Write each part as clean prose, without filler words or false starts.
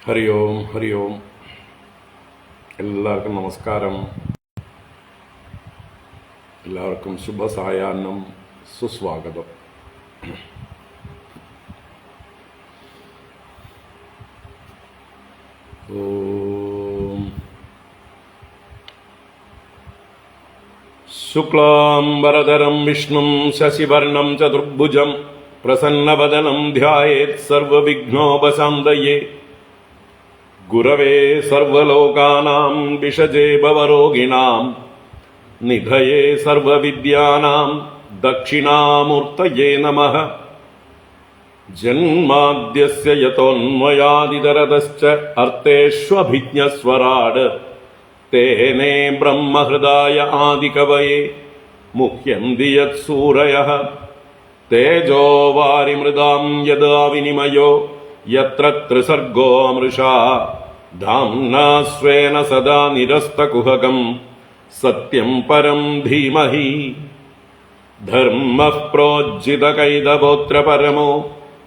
ഹരി ഓം ഹരി ഓം. എല്ലാവർക്കും നമസ്കാരം. എല്ലാവർക്കും ശുഭസായാഹ്നം, സുസ്വാഗതം. ഓം ശുക്ലാംബരധരം വിഷ്ണും ശശിവർണം ചതുർഭുജം പ്രസന്നവദനം ധ്യായേത് സർവവിഘ്നോപശാന്തയേ. ഗുരവേ സർവലോകാനാം വിഷജേ ഭവരോഗിണാം നിധയേ സർവവിദ്യാനാം ദക്ഷിണാമൂർത്തയേ നമഃ. ജന്മാദ്യസ്യ യതോന്മയാദിതരതശ്ച അർത്ഥേഷ്വഭിജ്ഞസ്വരാട് തേനേ ബ്രഹ്മഹൃദായ ആദികവയേ മുഹ്യന്തി യത്സൂരയഃ. തേജോ വാരിമൃദാം യദാ വിനിമയോ യത്ര ത്രിസർഗോ മൃഷാ ധാംനാ സ്വേന സദാ നിരസ്തകുഹകം സത്യം പരം ധീമഹി. ധർമ്മഃ പ്രോജ്ജിതകൈതഗോത്ര പരമോ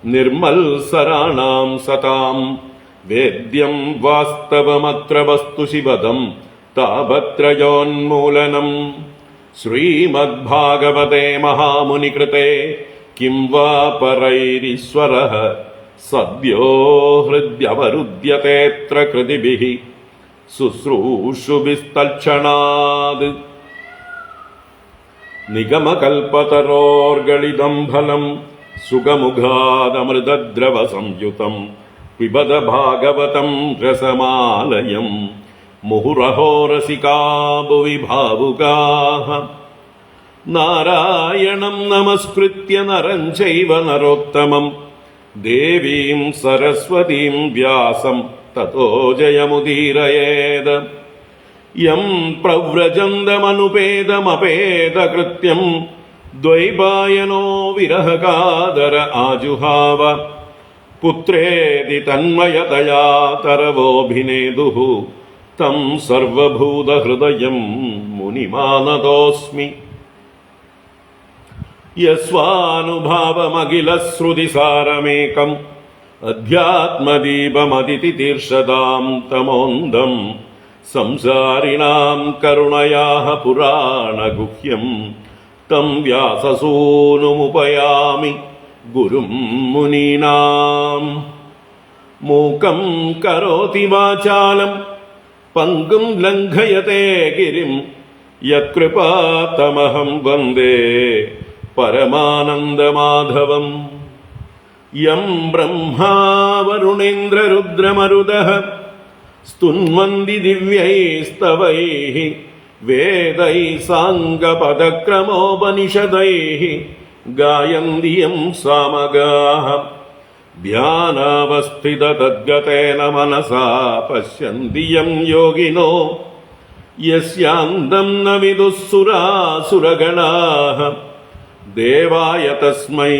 നിർമൽസരാണാം സതാം. വേദ്യം വാസ്തവമത്ര വസ്തു ശിവദം താപത്രയോന്മൂലനം. ശ്രീമദ്ഭാഗവതേ മഹാമുനികൃതേ കിം വാ പരൈരീശ്വരഃ സദ്യോ ഹൃദ്യവരുദ്യതേത്ര കൃതിഭിഃ ശുശ്രൂഷുഭിസ്തൽക്ഷണാത്. നിഗമകൽപതരോർഗളിതം ഫലം സുഖമുഖാദമൃതദ്രവ സംയുതം പിബത ഭാഗവതം രസമാലയം. മുഹുരഹോ രസികാ ഭുവി ഭാവുകാഃ. നാരായണം നമസ്കൃത്യ നരം ചൈവ നരോത്തമം ദേവീം സരസ്വതീം വ്യാസം തതോ ജയമുദീരയേത്. യം പ്രവ്രജന്തമനുപേതമപേതകൃത്യം ദ്വൈപായനോ വിരഹകാതര ആജുഹാവ. പുത്രേതി തന്മയതയാ തരവോഭിനേദുഃ തം സർവഭൂതഹൃദയം മുനിമാനതോസ്മി. യസ്വാനുഭാവമഖിലശ്രുതിസാരമേകം അധ്യാത്മദീപമതിതിതീർഷതാം തമോന്ദം സംസാരിണാം കരുണയാഃ പുരാണഗുഹ്യം തം വ്യാസസൂനുമുപയാമി ഗുരും മുനീനാം. മൂകം കരോതി വാചാലം പങ്കും ലംഘയത്തെ ഗിരിം യത്കൃപാതമഹം വന്ദേ പരമാനന്ദമാധവം. യം ബ്രഹ്മാ വരുണേന്ദ്രരുദ്രമരുതഃ സ്തുന്വന്തി ദിവ്യൈസ്തവൈഃ വേദൈഃ സാംഗപദക്രമോപനിഷദൈഃ ഗായന്തി യം സാമഗാഃ. ധ്യാനാവസ്ഥിതതദ്ഗതേന മനസാ പശ്യന്തി യം യോഗിനോ യസ്യാന്തം ന വിദുഃ സുരാസുരഗണാഃ. ദേവായ തസ്മൈ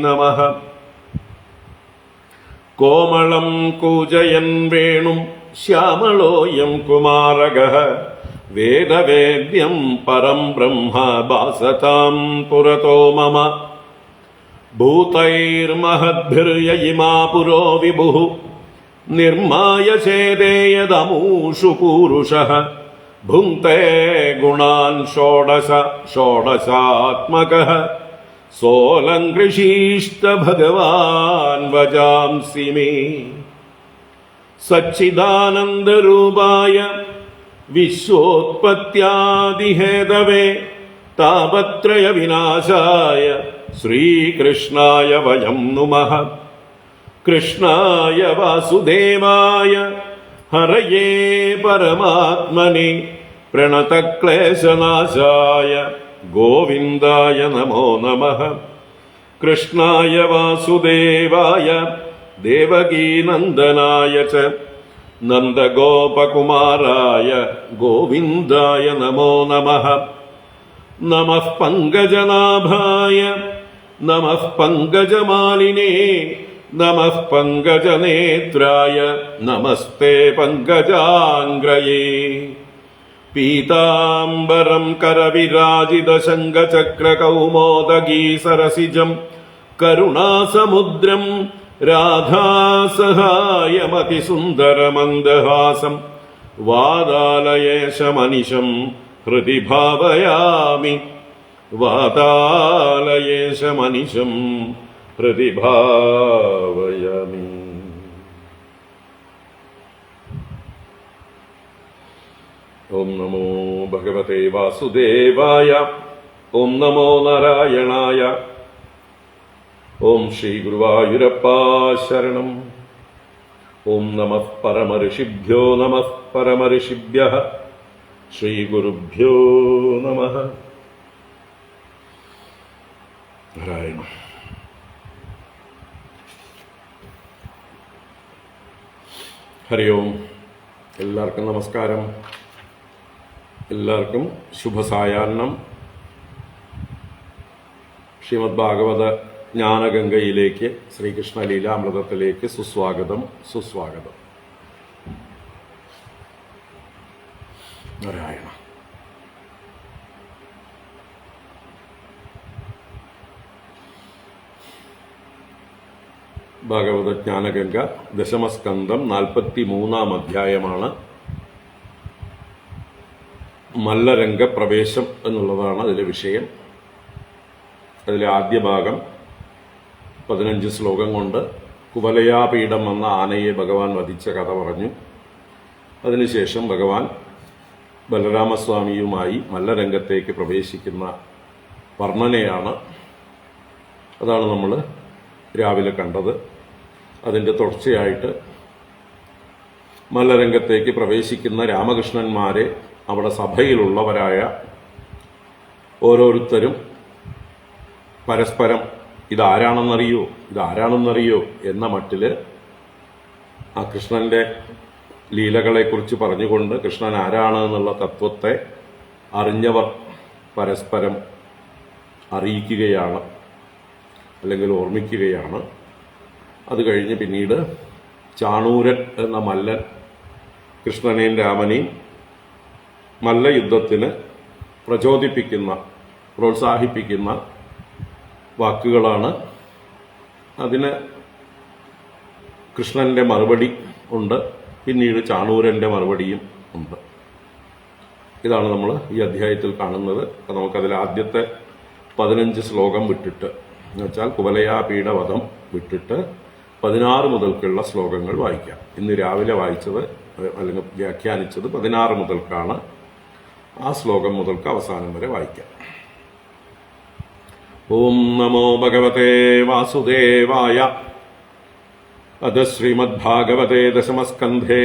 നമഃ. കോമളം കൂജയൻ വേണും ശ്യാമളോയം കുമാരകഃ വേദവേദ്യം പരം ബ്രഹ്മ ഭാസതാം പുരതോ മമ. ഭൂതൈർമഹദ്ഭിർയയിമാ പുരോ വിഭുഃ നിർമായ ചേദേയദമൂഷു പൂരുഷഃ. ഭുങ്ക്തേ ഗുണാൻ ഷോഡശ ഷോഡശാത്മകഃ സോലങ്കൃഷീഷ്ട ഭഗവാൻ വജാംസി മേ. സച്ചിദാനന്ദരൂപായ വിശ്വോത്പത്യാദിഹേതവേ താപത്രയ വിനാശായ ശ്രീകൃഷ്ണായ വയം നുമഃ. കൃഷ്ണായ വാസുദേവായ ഹരയേ പരമാത്മനെ പ്രണതക്ലേശനാശായ ഗോവിന്ദായ നമോ നമഃ. കൃഷ്ണായ വാസുദേവായ ദേവകീനന്ദനായ ച നന്ദഗോപകുമാരായ ഗോവിന്ദായ നമോ നമഃ. നമഃ പങ്കജനാഭായ നമഃ പങ്കജമാലിനേ നമഃ പങ്കജനേത്രായ നമസ്തേ പങ്കജാംഗ്രയേ. പീതാംബരം കരവിരാജിതശങ്കചക്രകൗമോദഗീ സരസിജം കരുണാസമുദ്രം രാധാസഹായമതിസുന്ദരമന്ദഹാസം വാതാലയേശമനിശം ഹൃദി ഭാവയാമി. വാതാലയേശമനിശം ഹൃദി ഭാവയാമി. ഓം നമോ ഭഗവതേ വാസുദേവായ. ഓം നമോ നാരായണായ. ഓം ശ്രീ ഗുരുവായൂരപ്പാ ശരണം. ഓം നമഃ പരമഋഷിഭ്യോ നമഃ പരമഋഷിഭ്യഃ. ശ്രീ ഗുരുഭ്യോ നമഃ. നാരായണ. ഹരി ഓം. എല്ലാവർക്കും നമസ്കാരം. എല്ലാവർക്കും ശുഭസായാഹ്നം. ശ്രീമദ് ഭാഗവത ജ്ഞാനഗംഗയിലേക്ക്, ശ്രീകൃഷ്ണ ലീലാമൃതത്തിലേക്ക് സുസ്വാഗതം, സുസ്വാഗതം. നാരായണ. ഭാഗവത ജ്ഞാനഗംഗ ദശമസ്കന്ധം 43-ാം അധ്യായമാണ്. മല്ലരംഗ പ്രവേശം എന്നുള്ളതാണ് അതിലെ വിഷയം. അതിലെ ആദ്യ ഭാഗം 15 ശ്ലോകം കൊണ്ട് കുവലയാപീഠം എന്ന ആനയെ ഭഗവാൻ വധിച്ച കഥ പറഞ്ഞു. അതിനുശേഷം ഭഗവാൻ ബലരാമസ്വാമിയുമായി മല്ലരംഗത്തേക്ക് പ്രവേശിക്കുന്ന വർണ്ണനയാണ്. അതാണ് നമ്മൾ രാവിലെ കണ്ടത്. അതിൻ്റെ തുടർച്ചയായിട്ട് മല്ലരംഗത്തേക്ക് പ്രവേശിക്കുന്ന രാമകൃഷ്ണന്മാരെ അവിടെ സഭയിലുള്ളവരായ ഓരോരുത്തരും പരസ്പരം ഇതാരാണെന്നറിയോ എന്ന മട്ടിൽ ആ കൃഷ്ണന്റെ ലീലകളെക്കുറിച്ച് പറഞ്ഞുകൊണ്ട് കൃഷ്ണൻ ആരാണ് എന്നുള്ള തത്വത്തെ അറിഞ്ഞവർ പരസ്പരം അറിയിക്കുകയാണ്, അല്ലെങ്കിൽ ഓർമ്മിക്കുകയാണ്. അത് കഴിഞ്ഞ് പിന്നീട് ചാണൂരൻ എന്ന മല്ലൻ കൃഷ്ണനെയും രാമനെയും മല്ലയുദ്ധത്തിന് പ്രോത്സാഹിപ്പിക്കുന്ന വാക്കുകളാണ്. അതിന് കൃഷ്ണന്റെ മറുപടി ഉണ്ട്, പിന്നീട് ചാണൂരന്റെ മറുപടിയും ഉണ്ട്. ഇതാണ് നമ്മൾ ഈ അധ്യായത്തിൽ കാണുന്നത്. നമുക്കതിൽ ആദ്യത്തെ 15 ശ്ലോകം വിട്ടിട്ട്, എന്നുവെച്ചാൽ കുവലയാപീഠവധം വിട്ടിട്ട് 16 മുതൽക്കുള്ള ശ്ലോകങ്ങൾ വായിക്കാം. ഇന്ന് രാവിലെ വായിച്ചത് അല്ലെങ്കിൽ വ്യാഖ്യാനിച്ചത് 16 മുതൽക്കാണ്. ആ ശ്ലോകം മുതൽക്ക് അവസാനം വരെ വായിക്കാം. ഓം നമോ ഭഗവതേ വാസുദേവായ. അത ശ്രീമദ്ഭാഗവതേ ദശമസ്കന്ധേ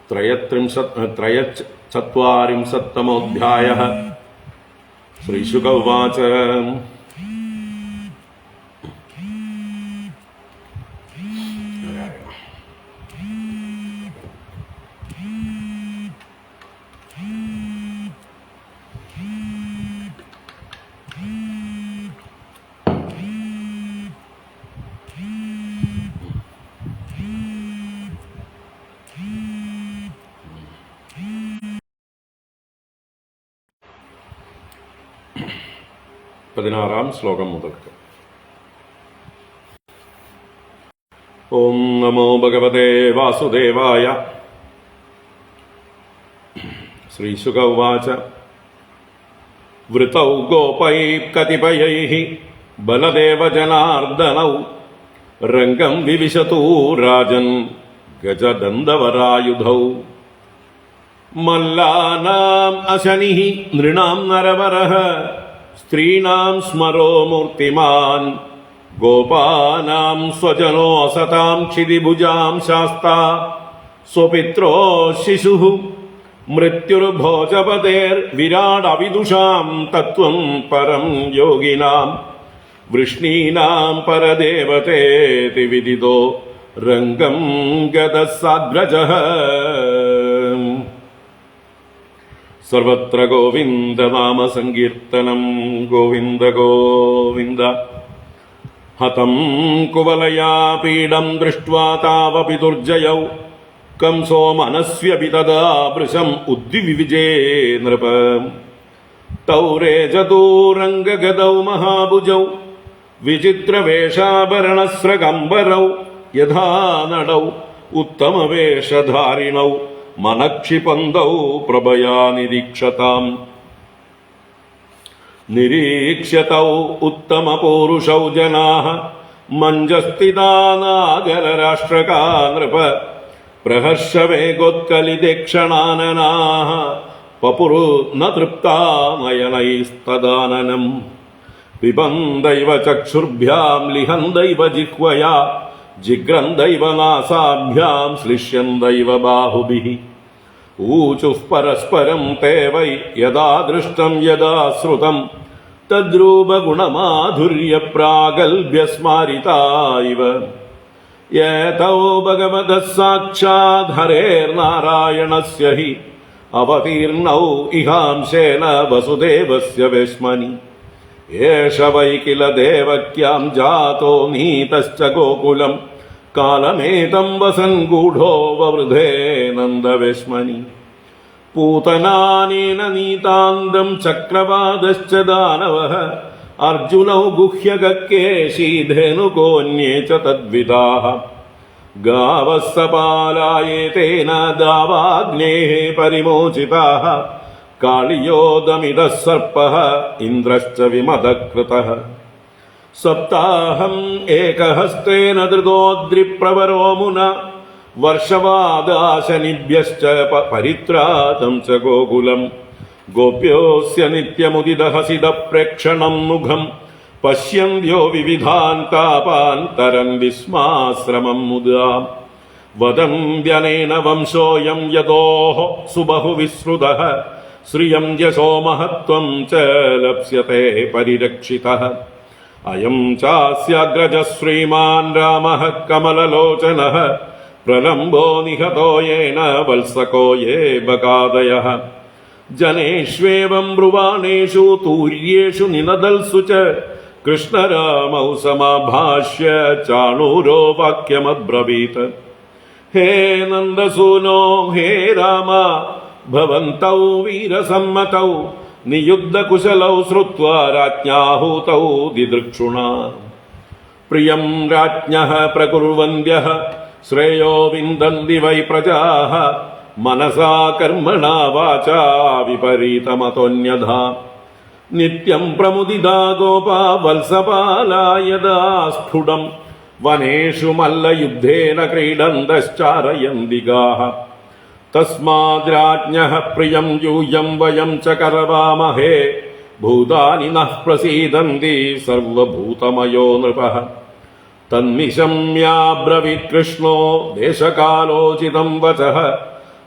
43-തമോऽധ്യായഃ. ശ്രീശുക ഉവാച. പതിനാറാം ശ്ലോകം മുതൽക്ക്. ഓം നമോ ഭഗവതേ വാസുദേവായ. ശ്രീശുക ഉവാച. വൃതൗ ഗോപൈ കതിപയൈഃ ബലദേവ ജനാർദ്ദനൗ രംഗം വിവിശതൂ രാജൻ ഗജദന്തവരായുധൗ. മല്ലാനാം അശനിഃ നൃണാം നരവരഃ സ്ത്രീണാം സ്മരോ മൂർത്തിമാൻ. ഗോപാനാം സ്വജനോ അസതാം ക്ഷിതിഭുജാം ശാസ്താ സ്വപിത്രോ ശിശുഃ. മൃത്യുർഭോജപതേർവിരാടവിദുഷാം തത്വം പരം യോഗിനാം. വൃഷ്ണീനാം പരദേവതേതി വിദിതോ രംഗം ഗതസാദ്രജഃ. സർവത്ര ഗോവിന്ദനാമ സങ്കീർത്തനം. ഗോവിന്ദ ഗോവിന്ദ. ഹതം കുവലയാപീഠം ദൃഷ്ട്വാ താവപി ദുർജയൗ. कंसो मनस्व्यपि तदा वृषम् उद्विविजे नृप। तौ रेजतूरङ्गगदौ महाभुजौ विचित्रवेषाभरणस्रगम्बरौ യഥാ നടൗ ഉത്തമവേഷധാരിണൗ മനഃക്ഷിപന്തൗ പ്രഭയാ നിരീക്ഷതാം. നിരീക്ഷ്യതൗ ഉത്തമപൂരുഷൗ ജനാഃ മഞ്ജസ്ഥിതാ നാഗരരാഷ്ട്രകാ നൃപ പ്രഹർഷവേഗോത്കലിതേക്ഷണാനനാഃ പപുരു ന തൃപ്താ നയനൈസ്തദാനനം. പിബന്ദൈവ ചക്ഷുർഭ്യാം ലിഹന്ദൈവ ജിഹ്വയാ ജിഗ്രന്ദൈവ നാസാഭ്യാം ശ്ലിഷ്യന്ദൈവ ബാഹുഭിഃ. ഊചുഃ പരസ്പരം തേ വൈ യദാ ദൃഷ്ടം യദാ ശ്രുതം തദ്രൂപഗുണമാധുര്യപ്രാഗൽഭ്യസ്മാരിതാ ഇവ. യേതൗ ഭഗവതഃ സാക്ഷാദ് ഹരേർനാരായണസ്യ ഹി അവതീർണൗ ഇഹാംശേന വസുദേവസ്യ വേശ്മനി. ഏഷ വൈ കില ദേവക്യാം ജാതോ നീതശ്ച ഗോകുലം കാലമേതം വസൻ ഗൂഢോ വവൃധേ നന്ദവേശ്മനി. പൂതനാനേന നീതാന്തം ചക്രവാദശ്ച ദാനവഃ അർജുനൗ ഗുഹ്യകക്കേശീധേനുകോന്യേ ച തദ്വിദാഃ. ഗാവഃ സപാലായേതേന ദാവാഗ്നേഃ പരിമോചിതാഃ കാളിയോദമിദഃ സർപ്പഃ ഇന്ദ്രശ്ച വിമദകൃതഃ. സപ്താഹം ഏകഹസ്തേന ധൃതോദ്രിപ്രവരോ മുനാ വർഷവാദാശനിഭ്യശ്ച പരിത്രാതം ച ഗോകുലം. ഗോപ്യോസ്യ നിത്യമുദിതഹസിതപ്രേക്ഷണം മുഖം പശ്യന്ത്യോ വിവിധാൻ താപാൻ തരൻ വിസ്മാശ്രമം മുദാ. വദന്ത്യനേന വംശോയം യതോഃ സുബഹുവിശ്രുതഃ ശ്രിയം യശോ മഹത്വം ച ലപ്സ്യത്തെ പരിരക്ഷിതഃ. അയം ചാസ്യാഗ്രജ ശ്രീമാൻ രാമഃ കമലലോചനഃ പ്രലംബോ നിഹതോ യേന വത്സകോ യേ ബകാദയഃ. ജനേഷ്വേവം ബ്രുവാണേഷു തൂര്യേഷു നിനദൽസു ച കൃഷ്ണരാമൗ സമാഭാഷ്യ ചാണൂരോ വാക്യമബ്രവീത്. ഹേ നന്ദസൂനോ ഹേ രാമ ഭവന്തൗ വീരസമ്മതൗ നിയുദ്ധകുശലൗ ശ്രുത്വാ രാജ്ഞാഹൂതൗ ദിദൃക്ഷുണാ. പ്രിയം രാജ്ഞഃ പ്രകുർവന്ത്യഃ ശ്രേയോ വിന്ദന്തി വൈ പ്രജാഃ മനസാ കർമ്മണാ വാചാ വിപരീതമതോന്യഥാ. നിത്യം പ്രമുദിതാ ഗോപാ വത്സപാലാ യദാ സ്ഫുടം വനേഷു മല്ലയുദ്ധേന ക്രീഡന്തശ്ചാരയന്തി ഗാഃ. തസ്മാദ് രാജ്ഞഃ പ്രിയം യൂയം വയം ച കരവാമഹേ ഭൂതാനി നഃ പ്രസീദന്തി സർവഭൂതമയോ നൃപഃ. തന്നിശമ്യാബ്രവീത് കൃഷ്ണോ ദേശകാലോചിതം വചഃ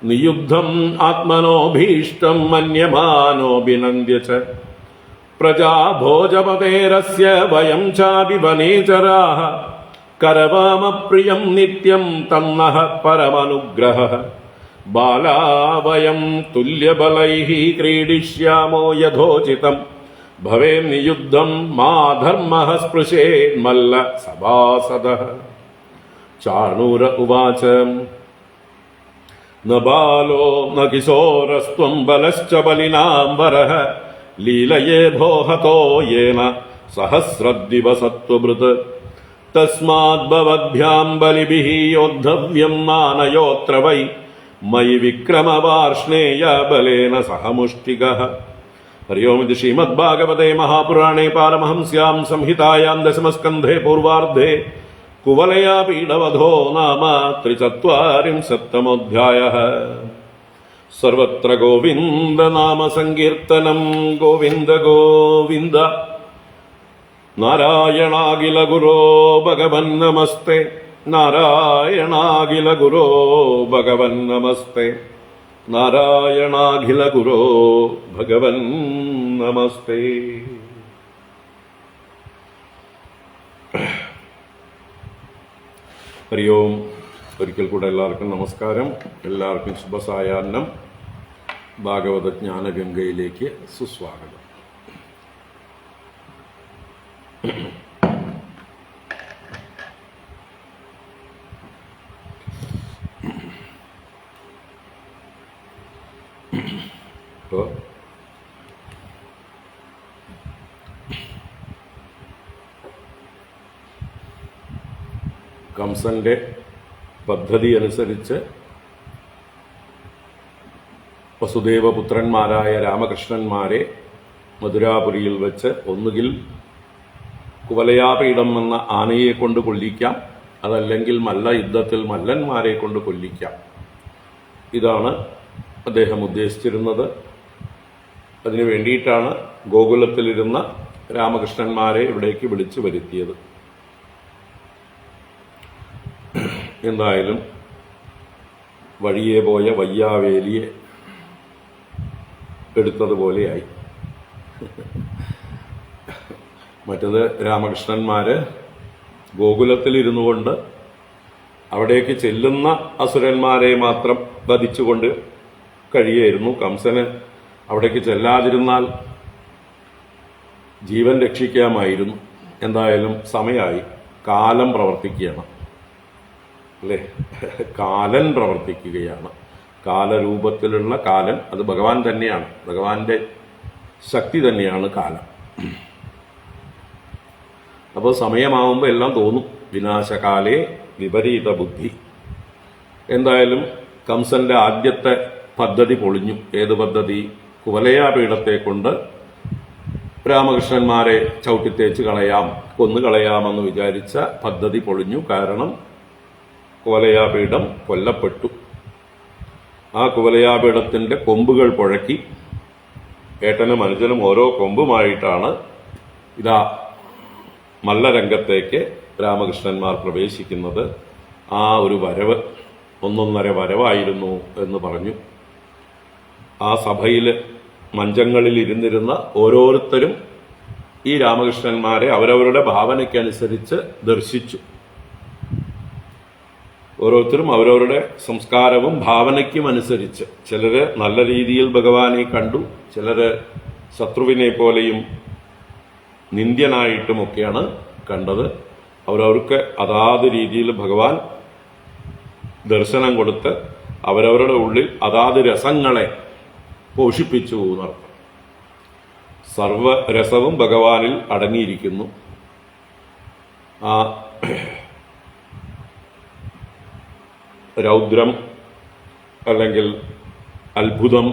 നിയുദ്ധം ആത്മനോഭീഷ്ടം മന്യമാനോഭിനന്ദ്യ ച. പ്രജാഭോജപതേരസ്യ വയം ചാപി വനേചരാഃ കരവാമ പ്രിയം നിത്യം തന്നഃ പരമനുഗ്രഹഃ. ബാലാ വയം തുല്യബലൈഃ ക്രീഡിഷ്യാമോ യഥോചിതം ഭവേന്നിയുദ്ധം മാ ധർമ്മഃ സ്പൃശേന്മല്ല സഭാസദഃ. ചാണൂര ഉവാച ന ബാലോ ന കിശോരസ്ത്വം ബലശ്ച ബലിനാം വരഃ ലീലയേ ഭോ ഹതോ യേന സഹസ്രദ്ദിവസത്വഭൃത്. തസ്മാദ് ഭവദ്ഭ്യാം ബലിഭിഃ യോദ്ധവ്യം നാനയോത്ര വൈ മയി വിക്രമവാർഷ്ണേയ ബലേന സഹ മുഷ്ടികഃ. ഹരി ഓം. ഇത് ശ്രീമദ്ഭാഗവതേ മഹാപുരാണേ പാരമഹംസ്യാം സംഹിതായാം ദശമസ്കന്ധേ പൂർവാർദ്ധേ കുവലയാ പീഡവധോ നാമ ത്രിചത്വാരിംശത്തമോऽധ്യായഃ. സർവത്ര ഗോവിന്ദ നാമ സങ്കീർത്തനം. ഗോവിന്ദ ഗോവിന്ദ. നാരായണാഖില ഗുരോ ഭഗവൻ നമസ്തേ. നാരായണാഖില ഗുരോ ഭഗവൻ നമസ്തേ. നാരായണാഖില ഗുരോ ഭഗവൻ നമസ്തേ. ഹരി ഓം. ഒരിക്കൽ കൂടെ എല്ലാവർക്കും നമസ്കാരം. എല്ലാവർക്കും ശുഭസായാഹ്നം. ഭാഗവത ജ്ഞാനഗംഗയിലേക്ക് സുസ്വാഗതം. ഇപ്പോൾ കംസന്റെ പദ്ധതി അനുസരിച്ച് വസുദേവപുത്രന്മാരായ രാമകൃഷ്ണന്മാരെ മധുരാപുരിയിൽ വെച്ച് ഒന്നുകിൽ കുവലയാപീഠം എന്ന ആനയെ കൊണ്ട് കൊല്ലിക്കാം, അതല്ലെങ്കിൽ മല്ല യുദ്ധത്തിൽ മല്ലന്മാരെ കൊണ്ട് കൊല്ലിക്കാം. ഇതാണ് അദ്ദേഹം ഉദ്ദേശിച്ചിരുന്നത്. അതിനു വേണ്ടിയിട്ടാണ് ഗോകുലത്തിലിരുന്ന രാമകൃഷ്ണന്മാരെ ഇവിടേക്ക് വിളിച്ചു വരുത്തിയത്. എന്തായാലും വഴിയെ പോയ വയ്യാവേലിയെ എടുത്തതുപോലെയായി. മറ്റത് രാമകൃഷ്ണന്മാര് ഗോകുലത്തിലിരുന്നു കൊണ്ട് അവിടേക്ക് ചെല്ലുന്ന അസുരന്മാരെ മാത്രം വധിച്ചുകൊണ്ട് കഴിയായിരുന്നു. കംസന് അവിടേക്ക് ചെല്ലാതിരുന്നാൽ ജീവൻ രക്ഷിക്കാമായിരുന്നു. എന്തായാലും സമയമായി, കാലം പ്രവർത്തിക്കുകയാണ് അല്ലേ? കാലൻ പ്രവർത്തിക്കുകയാണ്. കാലരൂപത്തിലുള്ള കാലൻ, അത് ഭഗവാൻ തന്നെയാണ്, ഭഗവാന്റെ ശക്തി തന്നെയാണ് കാലം. അപ്പോൾ സമയമാവുമ്പോൾ എല്ലാം തോന്നും. വിനാശകാലേ വിപരീത ബുദ്ധി. എന്തായാലും കംസന്റെ ആദ്യത്തെ പദ്ധതി പൊളിഞ്ഞു. ഏത് പദ്ധതി? കുവലയാപീഠത്തെ കൊണ്ട് രാമകൃഷ്ണന്മാരെ ചവിട്ടിത്തേച്ച് കളയാം, കൊന്നുകളയാമെന്ന് വിചാരിച്ച പദ്ധതി പൊളിഞ്ഞു. കാരണം കുവലയാപീഠം കൊല്ലപ്പെട്ടു. ആ കുവലയാപീഠത്തിന്റെ കൊമ്പുകൾ പുഴക്കി ഏട്ടനും അനുജനും ഓരോ കൊമ്പുമായിട്ടാണ് ഇതാ മല്ലരംഗത്തേക്ക് രാമകൃഷ്ണന്മാർ പ്രവേശിക്കുന്നത്. ആ ഒരു വരവ് ഒന്നൊന്നര വരവായിരുന്നു എന്ന് പറഞ്ഞു. ആ സഭയിൽ മഞ്ചങ്ങളിൽ ഇരുന്നിരുന്ന ഓരോരുത്തരും ഈ രാമകൃഷ്ണന്മാരെ അവരവരുടെ ഭാവനയ്ക്കനുസരിച്ച് ദർശിച്ചു. ഓരോരുത്തരും അവരവരുടെ സംസ്കാരവും ഭാവനയ്ക്കും അനുസരിച്ച്, ചിലര് നല്ല രീതിയിൽ ഭഗവാനെ കണ്ടു, ചിലര് ശത്രുവിനെ പോലെയും നിന്ദ്യനായിട്ടുമൊക്കെയാണ് കണ്ടത്. അവരവർക്ക് അതാത് രീതിയിൽ ഭഗവാൻ ദർശനം കൊടുത്ത് അവരവരുടെ ഉള്ളിൽ അതാത് രസങ്ങളെ പോഷിപ്പിച്ചു എന്നർത്ഥം. സർവരസവും ഭഗവാനിൽ അടങ്ങിയിരിക്കുന്നു. ആ രൗദ്രം അല്ലെങ്കിൽ അത്ഭുതം,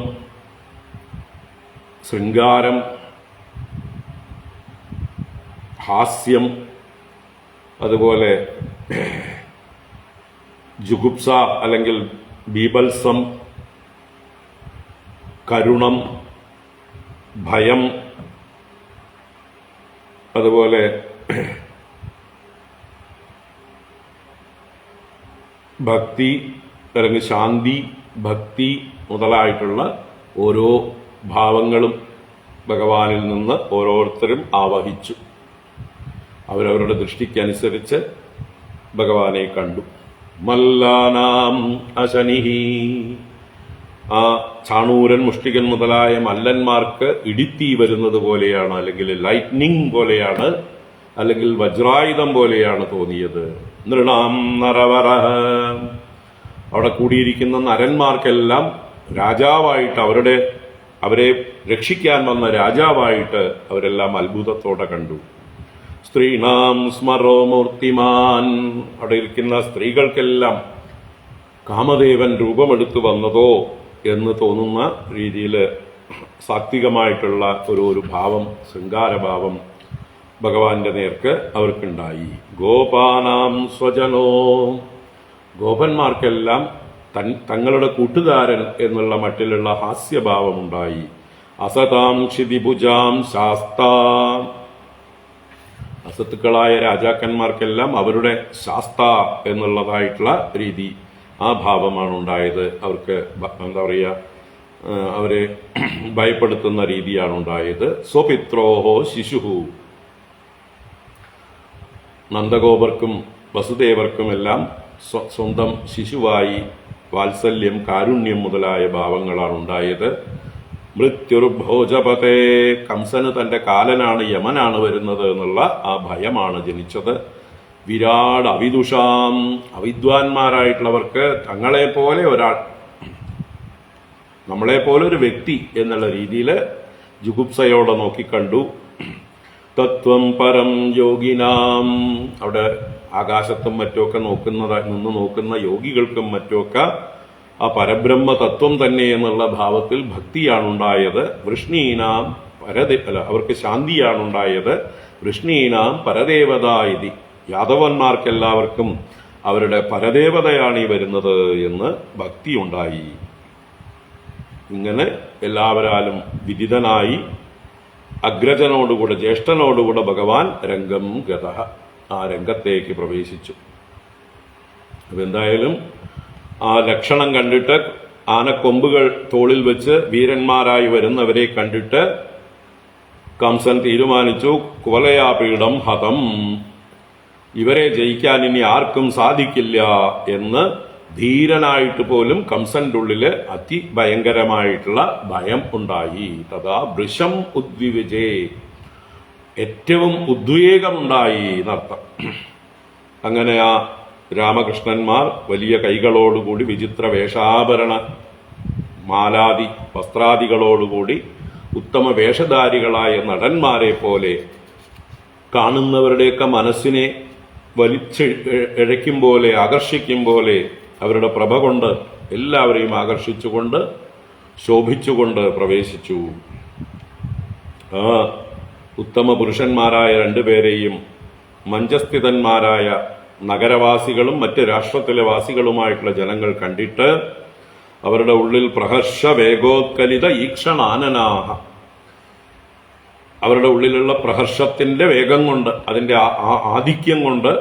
ശൃംഗാരം, ഹാസ്യം, അതുപോലെ ജുഗുപ്സ അല്ലെങ്കിൽ ബീഭത്സം, കരുണം, ഭയം, അതുപോലെ ഭക്തി അല്ലെങ്കിൽ ശാന്തി, ഭക്തി മുതലായിട്ടുള്ള ഓരോ ഭാവങ്ങളും ഭഗവാനിൽ നിന്ന് ഓരോരുത്തരും ആവഹിച്ചു. അവരവരുടെ ദൃഷ്ടിക്കനുസരിച്ച് ഭഗവാനെ കണ്ടു. മല്ലാനാം അശനിഹി, ആ ചാണൂരൻ, മുഷ്ടികൻ മുതലായ മല്ലന്മാർക്ക് ഇടിത്തീ വരുന്നത് പോലെയാണ്, അല്ലെങ്കിൽ ലൈറ്റ്നിങ് പോലെയാണ്, അല്ലെങ്കിൽ വജ്രായുധം പോലെയാണ് തോന്നിയത്. നൃണാം നരവര, അവിടെ കൂടിയിരിക്കുന്ന നരന്മാർക്കെല്ലാം രാജാവായിട്ട്, അവരെ രക്ഷിക്കാൻ വന്ന രാജാവായിട്ട് അവരെല്ലാം അത്ഭുതത്തോടെ കണ്ടു. സ്ത്രീണാം സ്മരോ മൂർത്തിമാൻ, അവിടെ ഇരിക്കുന്ന സ്ത്രീകൾക്കെല്ലാം കാമദേവൻ രൂപമെടുത്തു വന്നതോ എന്ന് തോന്നുന്ന രീതിയിൽ സാത്വികമായിട്ടുള്ള ഒരു ഭാവം, ശൃംഗാരഭാവം ഭഗവാന്റെ നേർക്ക് അവർക്കുണ്ടായി. ഗോപാനാം സ്വജനോ, ഗോപന്മാർക്കെല്ലാം തങ്ങളുടെ കൂട്ടുകാരൻ എന്നുള്ള മട്ടിലുള്ള ഹാസ്യഭാവമുണ്ടായി. അസതാം ക്ഷിതിഭുജാം ശാസ്താ, അസത്തുക്കളായ രാജാക്കന്മാർക്കെല്ലാം അവരുടെ ശാസ്ത എന്നുള്ളതായിട്ടുള്ള രീതി, ആ ഭാവമാണ് ഉണ്ടായത്. അവർക്ക് എന്താ പറയുക, അവരെ ഭയപ്പെടുത്തുന്ന രീതിയാണ് ഉണ്ടായത്. സ്വപിത്രോഹോ ശിശുഹു, നന്ദഗോപർക്കും വസുദേവർക്കുമെല്ലാം സ്വന്തം ശിശുവായി വാത്സല്യം, കാരുണ്യം മുതലായ ഭാവങ്ങളാണ് ഉണ്ടായത്. മൃത്യുർഭോജപതേ, കംസന് തന്റെ കാലനാണ്, യമനാണ് വരുന്നത് എന്നുള്ള ആ ഭയമാണ് ജനിച്ചത്. വിരാട് അവിദുഷാം, അവിദ്വാൻമാരായിട്ടുള്ളവർക്ക് തങ്ങളെപ്പോലെ ഒരാൾ, നമ്മളെപ്പോലെ ഒരു വ്യക്തി എന്നുള്ള രീതിയിൽ ജുഗുപ്സയോടെ നോക്കിക്കണ്ടു. തത്വം പരം യോഗിനാം. അവിടെ ആകാശത്തും മറ്റുമൊക്കെ നിന്ന് നോക്കുന്ന യോഗികൾക്കും മറ്റുമൊക്കെ ആ പരബ്രഹ്മ തത്വം തന്നെ എന്നുള്ള ഭാവത്തിൽ ഭക്തിയാണുണ്ടായത്. വൃഷ്ണീനാം അവർക്ക് ശാന്തിയാണുണ്ടായത്. വൃഷ്ണീനാം പരദേവത ഇതി. യാദവന്മാർക്കെല്ലാവർക്കും അവരുടെ പരദേവതയാണ് ഈ വരുന്നത് എന്ന് ഭക്തിയുണ്ടായി. ഇങ്ങനെ എല്ലാവരാലും വിദിതനായി അഗ്രജനോടുകൂടെ ജ്യേഷ്ഠനോടുകൂടെ ഭഗവാൻ രംഗം ഗത, ആ രംഗത്തേക്ക് പ്രവേശിച്ചു. അപ്പൊ എന്തായാലും ആ ലക്ഷണം കണ്ടിട്ട്, ആനക്കൊമ്പുകൾ തോളിൽ വെച്ച് വീരന്മാരായി വരുന്നവരെ കണ്ടിട്ട് കംസൻ തീരുമാനിച്ചു, കുവലയാപീഠം ഹതം, ഇവരെ ജയിക്കാൻ ഇനി ആർക്കും സാധിക്കില്ല എന്ന് ധീരനായിട്ട് പോലും കംസന്റെ ഉള്ളില് അതിഭയങ്കരമായിട്ടുള്ള ഭയം ഉണ്ടായി. തഥാ വൃഷം ഉദ്വിവിജേ, ഏറ്റവും ഉദ്വേഗമുണ്ടായി എന്നർത്ഥം. അങ്ങനെ ആ രാമകൃഷ്ണന്മാർ വലിയ കൈകളോടുകൂടി വിചിത്ര വേഷാഭരണ മാലാദി വസ്ത്രാദികളോടുകൂടി ഉത്തമ വേഷധാരികളായ നടന്മാരെ പോലെ കാണുന്നവരുടെയൊക്കെ മനസ്സിനെ വലിച്ചിഴയ്ക്കും പോലെ, ആകർഷിക്കും പോലെ അവരുടെ പ്രഭ കൊണ്ട് എല്ലാവരെയും ആകർഷിച്ചുകൊണ്ട് ശോഭിച്ചുകൊണ്ട് പ്രവേശിച്ചു. ആ ഉത്തമ പുരുഷന്മാരായ രണ്ടുപേരെയും മഞ്ചസ്ഥിതന്മാരായ നഗരവാസികളും മറ്റ് രാഷ്ട്രത്തിലെ വാസികളുമായിട്ടുള്ള ജനങ്ങൾ കണ്ടിട്ട് അവരുടെ ഉള്ളിൽ പ്രഹർഷ വേഗോത്കലിത ഈക്ഷണാനനാഹ, അവരുടെ ഉള്ളിലുള്ള പ്രഹർഷത്തിന്റെ വേഗം കൊണ്ട്, അതിന്റെ ആധിക്യം കൊണ്ട്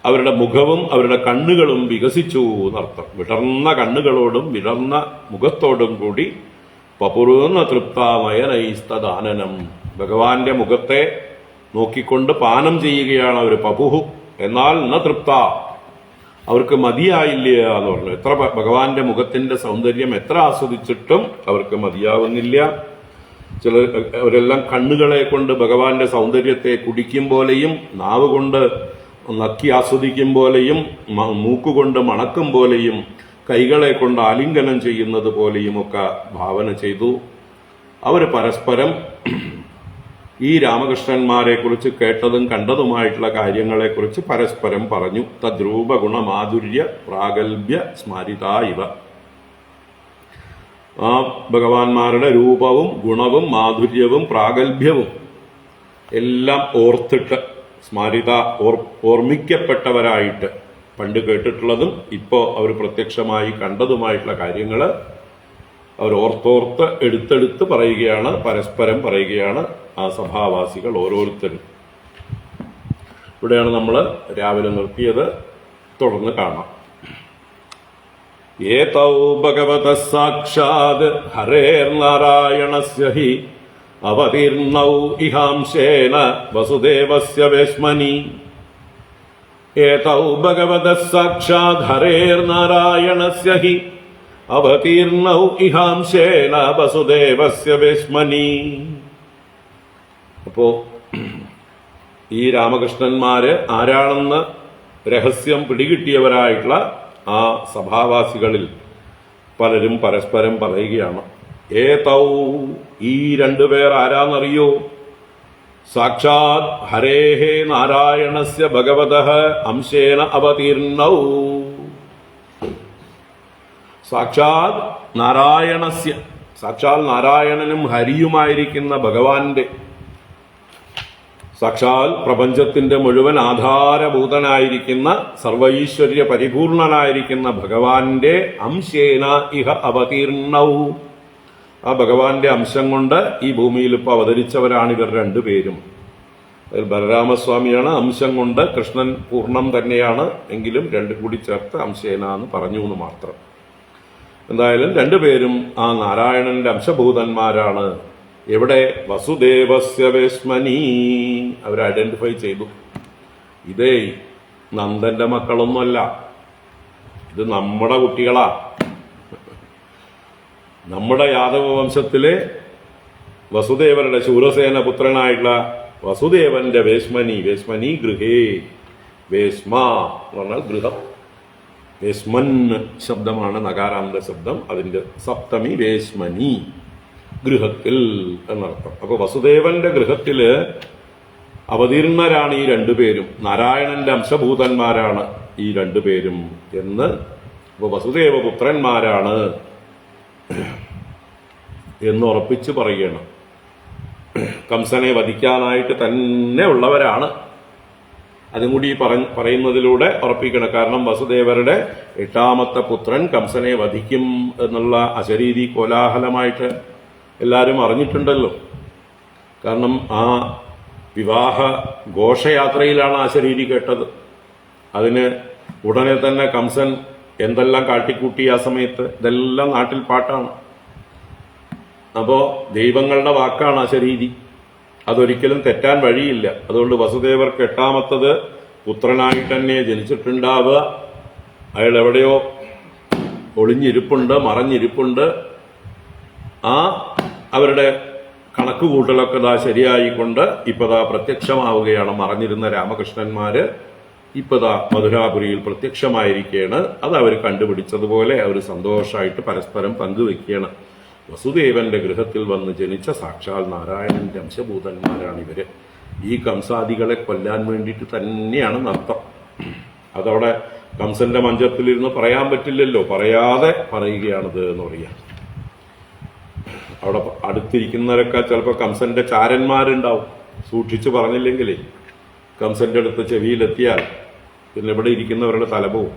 അവരുടെ മുഖവും അവരുടെ കണ്ണുകളും വികസിച്ചു എന്നർത്ഥം. വിടർന്ന കണ്ണുകളോടും വിടർന്ന മുഖത്തോടും കൂടി പപുറുന്ന തൃപ്താമയനൈസ്തദാനനം, ഭഗവാന്റെ മുഖത്തെ നോക്കിക്കൊണ്ട് പാനം ചെയ്യുകയാണ് അവർ. പപുഹു എന്നാൽ ന തൃപ്ത, അവർക്ക് മതിയായില്ല എന്ന് പറഞ്ഞു. എത്ര ഭഗവാന്റെ മുഖത്തിന്റെ സൗന്ദര്യം എത്ര ആസ്വദിച്ചിട്ടും അവർക്ക് മതിയാവുന്നില്ല. അവരെല്ലാം കണ്ണുകളെ കൊണ്ട് ഭഗവാന്റെ സൗന്ദര്യത്തെ കുടിക്കും പോലെയും, നാവ് കൊണ്ട് നക്കി ആസ്വദിക്കും പോലെയും, മൂക്കുകൊണ്ട് മണക്കും പോലെയും, കൈകളെ കൊണ്ട് ആലിംഗനം ചെയ്യുന്നത് പോലെയും ഒക്കെ ഭാവന ചെയ്തു. അവർ പരസ്പരം ഈ രാമകൃഷ്ണന്മാരെ കുറിച്ച് കേട്ടതും കണ്ടതുമായിട്ടുള്ള കാര്യങ്ങളെക്കുറിച്ച് പരസ്പരം പറഞ്ഞു. തദ്രൂപ ഗുണമാധുര്യ പ്രാഗൽഭ്യ സ്മരിത ഇവ. ആ ഭഗവാന്മാരുടെ രൂപവും ഗുണവും മാധുര്യവും പ്രാഗൽഭ്യവും എല്ലാം ഓർത്തിട്ട്, സ്മരിത ഓർമ്മിക്കപ്പെട്ടവരായിട്ട്, പണ്ട് കേട്ടിട്ടുള്ളതും ഇപ്പോൾ അവർ പ്രത്യക്ഷമായി കണ്ടതുമായിട്ടുള്ള കാര്യങ്ങൾ അവർ ഓർത്തോർത്ത് എടുത്തെടുത്ത് പറയുകയാണ്, പരസ്പരം പറയുകയാണ് ആ സഭാവാസികൾ ഓരോരുത്തരും. ഇവിടെയാണ് നമ്മൾ രാവിലെ നിർത്തിയത്. തുടർന്ന് കാണാം. ഏതൗ ഭഗവതഃ സാക്ഷാത് ഹരേർനാരായണസ്യ ഹി അവതീർണൗ ഇഹാംശേന വസുദേവസ്യ വേശ്മനി. ഏതൗ ഭഗവതഃ സാക്ഷാത് ഹരേർനാരായണസ്യ ഹി അവതീർണൗ ഇഹാംശേന വസുദേവസ്യ വേശ്മനി. അപ്പോ ഈ രാമകൃഷ്ണന്മാര് ആരാണെന്ന് രഹസ്യം പിടികിട്ടിയവരായിട്ടുള്ള ആ സഭാവാസികളിൽ പലരും പരസ്പരം പറയുകയാണ്. ഏതൗ, ഈ രണ്ടുപേർ ആരാന്നറിയോ? സാക്ഷാത് ഹരേഹേ നാരായണസ്യ ഭഗവതഃ അംശേന അവതീർണൗ. സാക്ഷാത് നാരായണസ്യ, സാക്ഷാൽ നാരായണനും ഹരിയുമായിരിക്കുന്ന ഭഗവാന്റെ, സാക്ഷാൽ പ്രപഞ്ചത്തിന്റെ മുഴുവൻ ആധാരഭൂതനായിരിക്കുന്ന സർവൈശ്വര്യ പരിപൂർണനായിരിക്കുന്ന ഭഗവാന്റെ അംശേന ഇഹ അവതീർണൗ. ആ ഭഗവാന്റെ അംശം കൊണ്ട് ഈ ഭൂമിയിൽ ഇപ്പോൾ അവതരിച്ചവരാണ് ഇവർ രണ്ടുപേരും. അതിൽ ബലരാമസ്വാമിയാണ് അംശം കൊണ്ട്, കൃഷ്ണൻ പൂർണ്ണം തന്നെയാണ്, എങ്കിലും രണ്ടും കൂടി ചേർത്ത് അംശേന എന്ന് പറഞ്ഞു എന്ന് മാത്രം. എന്തായാലും രണ്ടുപേരും ആ നാരായണന്റെ അംശഭൂതന്മാരാണ്. എവിടെ? വസുദേവസ്യ വേശ്മനി. അവർ ഐഡന്റിഫൈ ചെയ്തു, ഇതേ നന്ദന്റെ മക്കളൊന്നുമല്ല, ഇത് നമ്മുടെ കുട്ടികളാ. നമ്മുടെ യാദവ വംശത്തിലെ വസുദേവരുടെ ശൂരസേന പുത്രനായിട്ടുള്ള വസുദേവന്റെ വേശ്മനി. വേശ്മനി ഗൃഹേ, വേശ്മ എന്ന് പറഞ്ഞാൽ ഗൃഹം. വേശ്മൻ ശബ്ദമാണ് നകാരാന്ത ശബ്ദം, അതിന്റെ സപ്തമി വേശ്മനി, ഗൃഹത്തിൽ എന്നർത്ഥം. അപ്പൊ വസുദേവന്റെ ഗൃഹത്തില് അവതീർണരാണ് ഈ രണ്ടുപേരും, നാരായണന്റെ അംശഭൂതന്മാരാണ് ഈ രണ്ടുപേരും എന്ന് വസുദേവ പുത്രന്മാരാണ് എന്ന് ഉറപ്പിച്ച് പറയുകയാണ്. കംസനെ വധിക്കാനായിട്ട് തന്നെ ഉള്ളവരാണ്. അതും കൂടി പറയുന്നതിലൂടെ ഉറപ്പിക്കണം. കാരണം വസുദേവരുടെ 8ാമത്തെ പുത്രൻ കംസനെ വധിക്കും എന്നുള്ള അശരീരി കോലാഹലമായിട്ട് എല്ലാവരും അറിഞ്ഞിട്ടുണ്ടല്ലോ. കാരണം ആ വിവാഹ ഘോഷയാത്രയിലാണ് ആ ശരീരി കേട്ടത്. അതിന് ഉടനെ തന്നെ കംസൻ എന്തെല്ലാം കാട്ടിക്കൂട്ടി ആ സമയത്ത്. ഇതെല്ലാം നാട്ടിൽ പാട്ടാണ്. അപ്പോ ദൈവങ്ങളുടെ വാക്കാണ് ആ ശരീരി. അതൊരിക്കലും തെറ്റാൻ വഴിയില്ല. അതുകൊണ്ട് വസുദേവർക്ക് 8ാമത്തത് പുത്രനായിട്ട് തന്നെ ജനിച്ചിട്ടുണ്ടാവുക. അയാൾ എവിടെയോ ഒളിഞ്ഞിരിപ്പുണ്ട്, മറഞ്ഞിരിപ്പുണ്ട്. ആ അവരുടെ കണക്കുകൂട്ടലൊക്കെ ശരിയായിക്കൊണ്ട് ഇപ്പതാ പ്രത്യക്ഷമാവുകയാണ്. മറഞ്ഞിരുന്ന രാമകൃഷ്ണന്മാര് ഇപ്പതാ മധുരാപുരിയിൽ പ്രത്യക്ഷമായിരിക്കുകയാണ്. അത് അവർ കണ്ടുപിടിച്ചതുപോലെ അവർ സന്തോഷമായിട്ട് പരസ്പരം പങ്കുവെക്കുകയാണ്. വസുദേവന്റെ ഗൃഹത്തിൽ വന്ന് ജനിച്ച സാക്ഷാൽ നാരായണന്റെ അംശഭൂതന്മാരാണ് ഇവര്. ഈ കംസാദികളെ കൊല്ലാൻ വേണ്ടിയിട്ട് തന്നെയാണ് നർത്തം. അതവിടെ കംസന്റെ മഞ്ചത്തിലിരുന്ന് പറയാൻ പറ്റില്ലല്ലോ, പറയാതെ പറയുകയാണിത് എന്ന് പറയാം. അവിടെ അടുത്തിരിക്കുന്നവരൊക്കെ ചിലപ്പോൾ കംസന്റെ ചാരന്മാരുണ്ടാവും. സൂക്ഷിച്ചു പറഞ്ഞില്ലെങ്കിലേ കംസന്റെ അടുത്ത് ചെവിയിലെത്തിയാൽ പിന്നെ ഇവിടെ ഇരിക്കുന്നവരുടെ തലപോവും.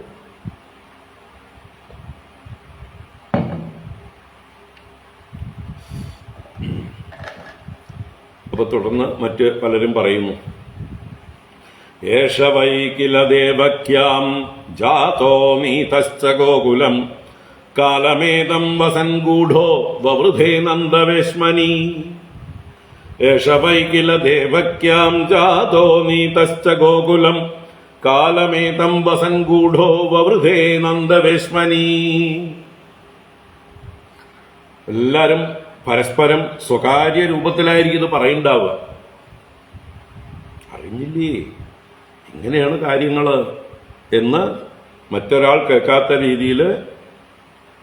അപ്പൊ തുടർന്ന് മറ്റ് പലരും പറയുന്നു. ഏഷ വൈ കില ദേവക്യാം ജാതോ നീതശ്ച ഗോകുലം കാലമേതം വസൻ ഗൂഢോ വവൃധേ നന്ദവേശ്മനി. ഏഷ വൈ കില ദേവക്യാം ജാതോ നീതശ്ച ഗോകുലം കാലമേതം വസൻ ഗൂഢോ വവൃധേ നന്ദവേശ്മനി. എല്ലാരും പരസ്പരം സ്വകാര്യ രൂപത്തിലായിരിക്കും ഇത് പറയുണ്ടാവുക. അറിഞ്ഞില്ലേ ഇങ്ങനെയാണ് കാര്യങ്ങള് എന്ന് മറ്റൊരാൾ കേൾക്കാത്ത രീതിയിൽ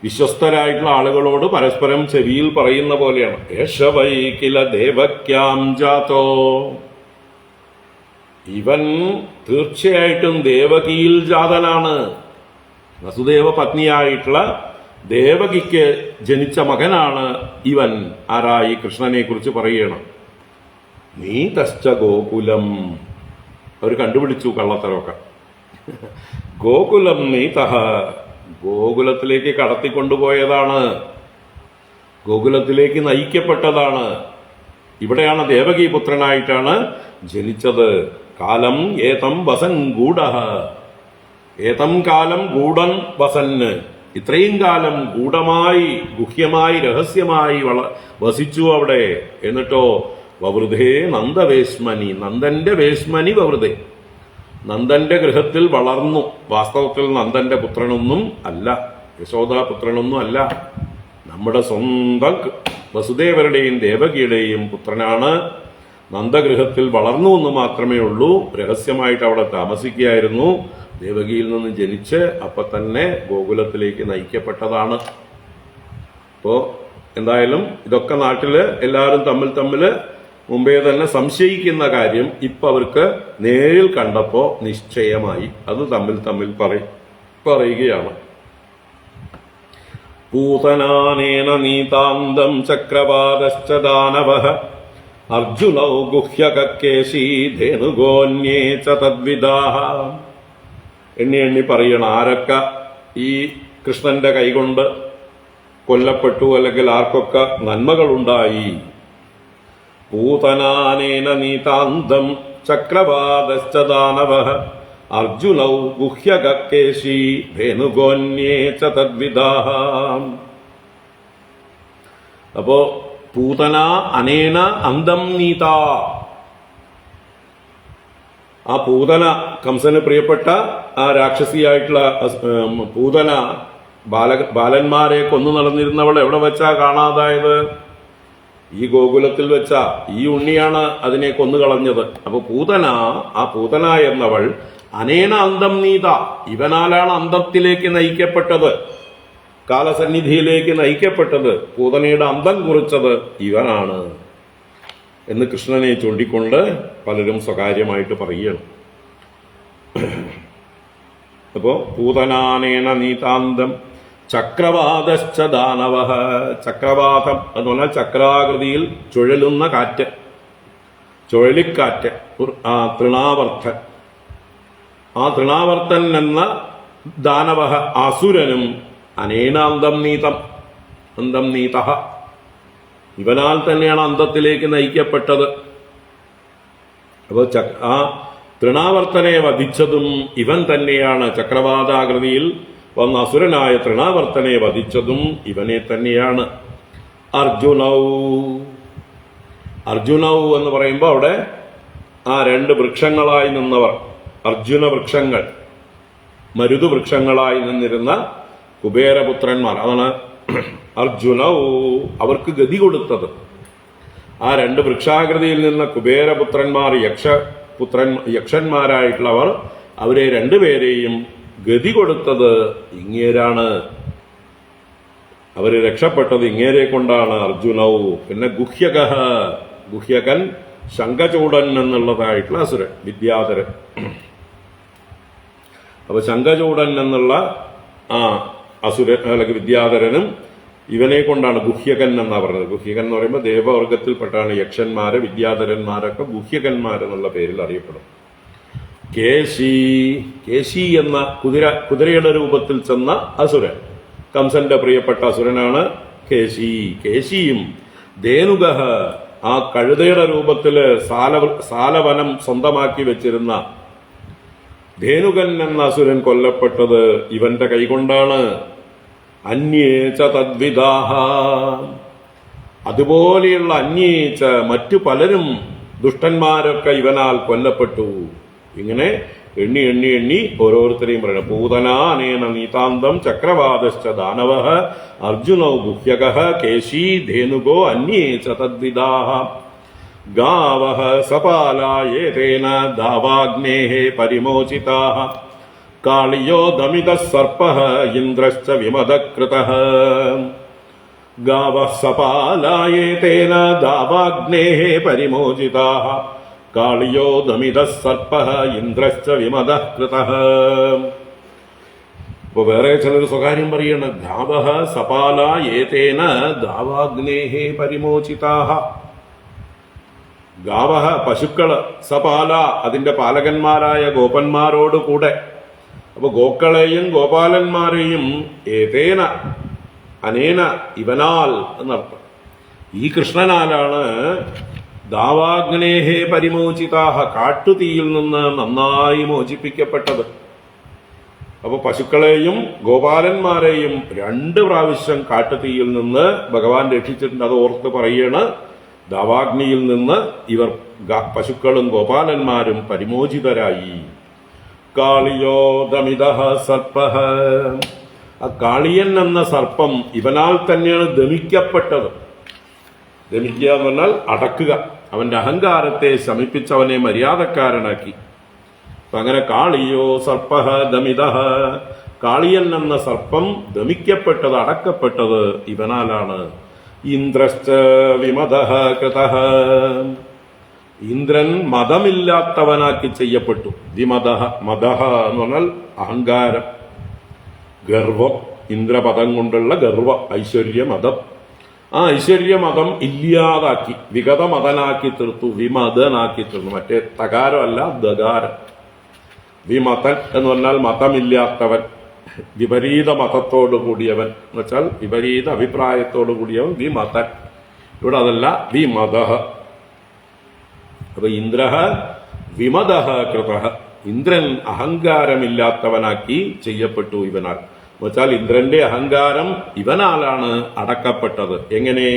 വിശ്വസ്തരായിട്ടുള്ള ആളുകളോട് പരസ്പരം ചെവിയിൽ പറയുന്ന പോലെയാണ്. ഏഷ വൈ കില ദേവക്യാം ജാതോ. ഇവൻ തീർച്ചയായിട്ടും ദേവകിയിൽ ജാതനാണ്. വസുദേവ പത്നിയായിട്ടുള്ള ദേവകിക്ക് ജനിച്ച മകനാണ് ഇവൻ. ആരായി കൃഷ്ണനെ കുറിച്ച് പറയണം. നീ തശ്ച ഗോകുലം. അവർ കണ്ടുപിടിച്ചു കള്ളത്തരമൊക്കെ. ഗോകുലം നീതഃ. ഗോകുലത്തിലേക്ക് കടത്തിക്കൊണ്ടുപോയതാണ്, ഗോകുലത്തിലേക്ക് നയിക്കപ്പെട്ടതാണ്. ഇവിടെയാണ് ദേവകി പുത്രനായിട്ടാണ് ജനിച്ചത്. കാലം ഏതം വസൻ ഗൂഢഃ. ഏതം കാലം ഗൂഢൻ വസന്. ഇത്രയും കാലം ഗൂഢമായി, ഗുഹ്യമായി, രഹസ്യമായി വസിച്ചു അവിടെ. എന്നിട്ടോ വവൃധേ നന്ദവേശ്മനി. നന്ദന്റെ വേശ്മനി വവൃധേ. നന്ദന്റെ ഗൃഹത്തിൽ വളർന്നു. വാസ്തവത്തിൽ നന്ദന്റെ പുത്രനൊന്നും അല്ല, യശോദാപുത്രനൊന്നും അല്ല, നമ്മുടെ സ്വന്തം വസുദേവരുടെയും ദേവകിയുടെയും പുത്രനാണ്. നന്ദഗൃഹത്തിൽ വളർന്നു എന്ന് മാത്രമേ ഉള്ളൂ. രഹസ്യമായിട്ട് അവിടെ താമസിക്കുകയായിരുന്നു. ദേവകിയിൽ നിന്ന് ജനിച്ച് അപ്പൊ തന്നെ ഗോകുലത്തിലേക്ക് നയിക്കപ്പെട്ടതാണ്. അപ്പോ എന്തായാലും ഇതൊക്കെ നാട്ടില് എല്ലാവരും തമ്മിൽ മുമ്പേ തന്നെ സംശയിക്കുന്ന കാര്യം ഇപ്പൊ അവർക്ക് നേരിൽ കണ്ടപ്പോ നിശ്ചയമായി. അത് തമ്മിൽ പറയുകയാണ്. പൂതനാനേന നീതാന്തം ചക്രവാതശ്ച ദാനവഃ അർജുനൗ ഗുഹ്യകക്കേശീ ധേനുഗോന്യേ ച തദ്വിദാഃ. എണ്ണി പറയണം ആരൊക്കെ ഈ കൃഷ്ണന്റെ കൈകൊണ്ട് കൊല്ലപ്പെട്ടു, അല്ലെങ്കിൽ ആർക്കൊക്കെ നന്മകളുണ്ടായി. പൂതനാനേന നീതാന്തം ചക്രവാതശ്ച ദാനവഃ അർജുനൗ ഗുഹ്യകക്കേശീ ധേനുഗോന്യേ ച തദ്വിദാഃ. അപ്പോ പൂതന അനേന അന്തം നീത. ആ പൂതന, കംസന് പ്രിയപ്പെട്ട ആ രാക്ഷസിയായിട്ടുള്ള പൂതന ബാലന്മാരെ കൊന്നു നടന്നിരുന്നവൾ എവിടെ വെച്ചാ കാണാതായത്? ഈ ഗോകുലത്തിൽ വെച്ചാ. ഈ ഉണ്ണിയാണ് അതിനെ കൊന്നുകളഞ്ഞത്. അപ്പൊ പൂതന, ആ പൂതന എന്നവൾ അനേന അന്തം നീത, ഇവനാലാണ് അന്തത്തിലേക്ക് നയിക്കപ്പെട്ടത്, കാലസന്നിധിയിലേക്ക് നയിക്കപ്പെട്ടത്. പൂതനയുടെ അന്തം കുറിച്ചത് ഇവനാണ്. എന്ന് കൃഷ്ണനെ ചൂണ്ടിക്കൊണ്ട് പലരും സ്വകാര്യമായിട്ട് പറയുകയാണ്. അപ്പോ പൂതനാനേന നീതാന്തം ചക്രവാതശ്ച ദാനവ. ചക്രവാതം എന്ന് പറഞ്ഞാൽ ചക്രാകൃതിയിൽ ചുഴലുന്ന കാറ്റ്, ചുഴലിക്കാറ്റ്, തൃണാവർത്തൻ. ആ തൃണാവർത്തൻ എന്ന ദാനവ അസുരനും അനേനാന്തം നീതം, അന്തം നീത, ഇവനാൽ തന്നെയാണ് അന്തത്തിലേക്ക് നയിക്കപ്പെട്ടത്. അപ്പോൾ ആ തൃണാവർത്തനെ വധിച്ചതും ഇവൻ തന്നെയാണ്. ചക്രവാതാകൃതിയിൽ വന്ന അസുരനായ തൃണാവർത്തനെ വധിച്ചതും ഇവനെ തന്നെയാണ്. അർജുനൗ എന്ന് പറയുമ്പോൾ അവിടെ ആ രണ്ട് വൃക്ഷങ്ങളായി നിന്നവർ, അർജുന വൃക്ഷങ്ങൾ, മരുതു വൃക്ഷങ്ങളായി നിന്നിരുന്ന കുബേരപുത്രന്മാർ, അതാണ് അർജുനൗ, അവർക്ക് ഗതി കൊടുത്തത്. ആ രണ്ട് വൃക്ഷാകൃതിയിൽ നിന്ന കുബേരപുത്രന്മാർ, യക്ഷന്മാരായിട്ടുള്ളവർ, അവരെ രണ്ടുപേരെയും ഗതി കൊടുത്തത് ഇങ്ങേരാണ്. അവര് രക്ഷപ്പെട്ടത് ഇങ്ങേരെ കൊണ്ടാണ്. അർജുനൗ. പിന്നെ ഗുഹ്യകൻ, ശംഖചൂടൻ എന്നുള്ളതായിട്ടുള്ള അസുരൻ, വിദ്യാധരൻ. അപ്പൊ ശംഖചൂടൻ എന്നുള്ള ആ അസുരൻ അല്ലെങ്കിൽ വിദ്യാധരനും ഇവനെ കൊണ്ടാണ് ഗുഹ്യകൻ എന്നാ പറഞ്ഞത്. ഗുഹ്യകൻ എന്ന് പറയുമ്പോൾ ദേവവർഗത്തിൽപ്പെട്ടാണ് യക്ഷന്മാര്, വിദ്യാധരന്മാരൊക്കെ ഗുഹ്യകന്മാരെന്നുള്ള പേരിൽ അറിയപ്പെടും. കേശി എന്ന കുതിരയുടെ രൂപത്തിൽ ചെന്ന അസുരൻ, കംസന്റെ പ്രിയപ്പെട്ട അസുരനാണ് കേശി. കേശിയും ധേനുക, ആ കഴുതയുടെ രൂപത്തില് സാലവനം സ്വന്തമാക്കി വെച്ചിരുന്ന ധേനുകൻ എന്ന അസുരൻ കൊല്ലപ്പെട്ടത് ഇവന്റെ കൈകൊണ്ടാണ്. അന്യേച്ച തദ്വിദാഹ, അതുപോലെയുള്ള അന്യേച്ച മറ്റു പലരും, ദുഷ്ടന്മാരൊക്കെ ഇവനാൽ കൊല്ലപ്പെട്ടു. ഇങ്ങനെ എണ്ണി എണ്ണി എണ്ണി ഓരോരുത്തരെയും പറയണം. പൂതനാനേന നീതാന്തം ചക്രവാതശ്ച ദാനവ അർജുനോ ഗുഹ്യകഃ കേശീ ധേനുകോ അന്യേച്ച തദ്വിദാഹ ഗാവഃ സപാലായേതേന ദാവാഗ്നേഃ പരിമോചിതാഃ കാളിയോ ദമിതഃ സർപ്പഃ ഇന്ദ്രശ്ച വിമദകൃതഃ. ഗാവഃ സപാലായേതേന ദാവാഗ്നേഃ പരിമോചിതാഃ കാളിയോ ദമിതഃ സർപ്പഃ ഇന്ദ്രശ്ച വിമദഃ കൃതഃ. ഇപ്പൊ വേറെ ചിലർ സ്വകാര്യം പറയണം. ഗാവഃ സപാലായേതേന ദാവാഗ്നേഃ പരിമോചിതാഃ. ഗാവഹ പശുക്കള്, സപാല അതിന്റെ പാലകന്മാരായ ഗോപന്മാരോട് കൂടെ. അപ്പൊ ഗോക്കളെയും ഗോപാലന്മാരെയും ഏതേന അനേന ഇവനാൽ എന്നർത്ഥം. ഈ കൃഷ്ണനാലാണ് ദാവാഗ്നേഹേ പരിമോചിതാഹ, കാട്ടുതീയിൽ നിന്ന് നന്നായി മോചിപ്പിക്കപ്പെട്ടത്. അപ്പൊ പശുക്കളെയും ഗോപാലന്മാരെയും 2 പ്രാവശ്യം കാട്ടുതീയിൽ നിന്ന് ഭഗവാൻ രക്ഷിച്ചിട്ടുണ്ട്. അത് ഓർത്ത് പറയണ്. ദാവാഗ്നിയിൽ നിന്ന് ഇവർ പശുക്കളും ഗോപാലന്മാരും പരിമോചിതരായി. കാളിയോ ദമിതഃ സർപ്പഃ, ആ കാളിയൻ എന്ന സർപ്പം ഇവനാൽ തന്നെയാണ് ദമിക്കപ്പെട്ടത്. ദമിക്കുക എന്ന് പറഞ്ഞാൽ അടക്കുക, അവന്റെ അഹങ്കാരത്തെ ശമിപ്പിച്ചവനെ മര്യാദക്കാരനാക്കി. അപ്പൊ അങ്ങനെ കാളിയോ സർപ്പഃ ദമിതഃ, കാളിയൻ എന്ന സർപ്പം ദമിക്കപ്പെട്ടത്, അടക്കപ്പെട്ടത് ഇവനാലാണ്. ഇന്ദ്രശ്ച വിമദഃ കൃതഃ, ഇന്ദ്രൻ മതമില്ലാത്തവനാക്കി ചെയ്യപ്പെട്ടു. വിമദഃ, മദഃ എന്ന് പറഞ്ഞാൽ അഹങ്കാരം, ഗർവം. ഇന്ദ്രപദം കൊണ്ടുള്ള ഗർവം, ഐശ്വര്യമതം. ആ ഐശ്വര്യമതം ഇല്ലാതാക്കി, വിഗതമതനാക്കി തീർത്തു, വിമതനാക്കി തീർന്നു. മറ്റേ തകാരമല്ല, ദകാരം. വിമതൻ എന്ന് പറഞ്ഞാൽ മതമില്ലാത്തവൻ, വിപരീത മതത്തോടു കൂടിയവൻ എന്ന് വെച്ചാൽ വിപരീത അഭിപ്രായത്തോടു കൂടിയവൻ വിമതൻ. ഇവിടെ അതല്ല, വിമതഃ. അപ്പൊ ഇന്ദ്രഃ വിമതഃ കൃതഃ, ഇന്ദ്രൻ അഹങ്കാരമില്ലാത്തവനാക്കി ചെയ്യപ്പെട്ടു ഇവനാൽ. എന്നുവെച്ചാൽ ഇന്ദ്രന്റെ അഹങ്കാരം ഇവനാലാണ് അടക്കപ്പെട്ടത്. എങ്ങനെ?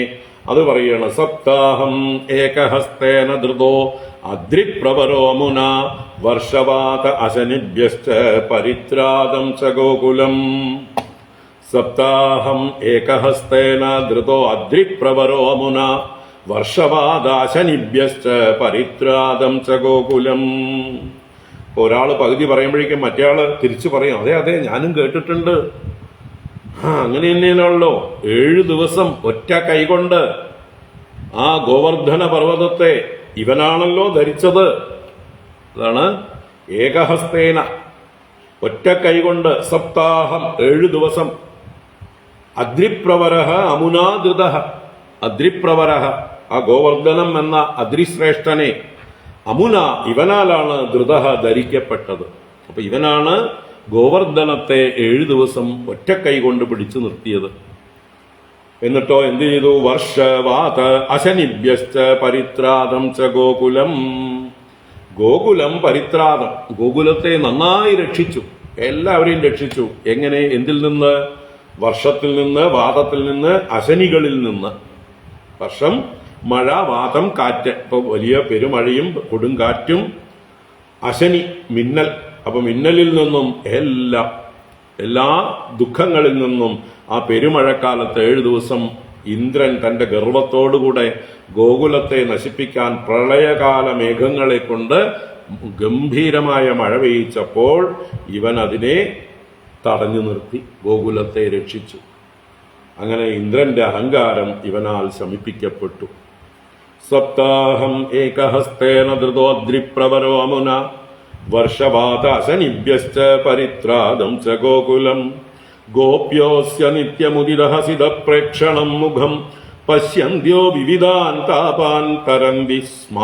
അത് പറയണ. സപ്താഹം ഏകഹസ്തേന ധൃതോ അദ്രിപ്രവരോ മുന വർഷവാത അശനിഭ്യശ്ച പരിത്രാദം ച ഗോകുലം. സപ്താഹം ഏകഹസ്തേന ധൃതോ അദ്രിപ്രവരോ മുന വർഷവാദാശനിഭ്യശ്ച പരിത്രാദം ച ഗോകുലം. ഒരാള് പകുതി പറയുമ്പോഴേക്കും മറ്റേയാള് തിരിച്ചു പറയും, അതെ അതെ ഞാനും കേട്ടിട്ടുണ്ട്. അങ്ങനെ തന്നെയാണല്ലോ 7 ദിവസം ഒറ്റ കൈകൊണ്ട് ആ ഗോവർദ്ധന പർവ്വതത്തെ ഇവനാണല്ലോ ധരിച്ചത്. അതാണ് ഏകഹസ്തേന, ഒറ്റ കൈകൊണ്ട്, സപ്താഹം 7 ദിവസം. അദ്രിപ്രവരഹ അമുനാദൃത, അദ്രിപ്രവരഹ ആ ഗോവർദ്ധനം എന്ന അദ്രിശ്രേഷ്ഠനെ അമുന ഇവനാലാണ് ധൃത ധരിക്കപ്പെട്ടത്. അപ്പൊ ഇവനാണ് ഗോവർദ്ധനത്തെ 7 ദിവസം ഒറ്റ കൈ കൊണ്ട് പിടിച്ചു നിർത്തിയത്. എന്നിട്ടോ എന്ത് ചെയ്തു? വർഷവാത അശനിഭ്യശ്ച പരിത്രാതം ച ഗോകുലം. ഗോകുലം പരിത്രാതം, ഗോകുലത്തെ നന്നായി രക്ഷിച്ചു, എല്ലാവരെയും രക്ഷിച്ചു. എങ്ങനെ? എന്തിൽ നിന്ന്? വർഷത്തിൽ നിന്ന്, വാതത്തിൽ നിന്ന്, അശനികളിൽ നിന്ന്. വർഷം, മഴ, വാതം, കാറ്റ്. ഇപ്പൊ വലിയ പെരുമഴയും കൊടുങ്കാറ്റും, അശനി മിന്നൽ. അപ്പൊ മിന്നലിൽ നിന്നും എല്ലാ ദുഃഖങ്ങളിൽ നിന്നും ആ പെരുമഴക്കാലത്ത് 7 ദിവസം ഇന്ദ്രൻ തന്റെ ഗർവത്തോടുകൂടെ ഗോകുലത്തെ നശിപ്പിക്കാൻ പ്രളയകാല മേഘങ്ങളെ കൊണ്ട് ഗംഭീരമായ മഴ പെയ്യിച്ചപ്പോൾ ഇവൻ അതിനെ തടഞ്ഞു നിർത്തി, ഗോകുലത്തെ രക്ഷിച്ചു. അങ്ങനെ ഇന്ദ്രന്റെ അഹങ്കാരം ഇവനാൽ ശമിപ്പിക്കപ്പെട്ടു. സപ്താഹം ഏകഹസ്തേന ധൃതോദ്രിപ്രവരോ അമുന വർഷവാത അശനിഭ്യശ്ച പരിത്രാതം ച ഗോകുലം ഗോപ്യോസ്യ നിത്യമുദിതഹസിത പ്രേക്ഷണം മുഖം പശ്യന്ത്യോ വിവിധാൻ താപാൻ തരന്തി സ്മ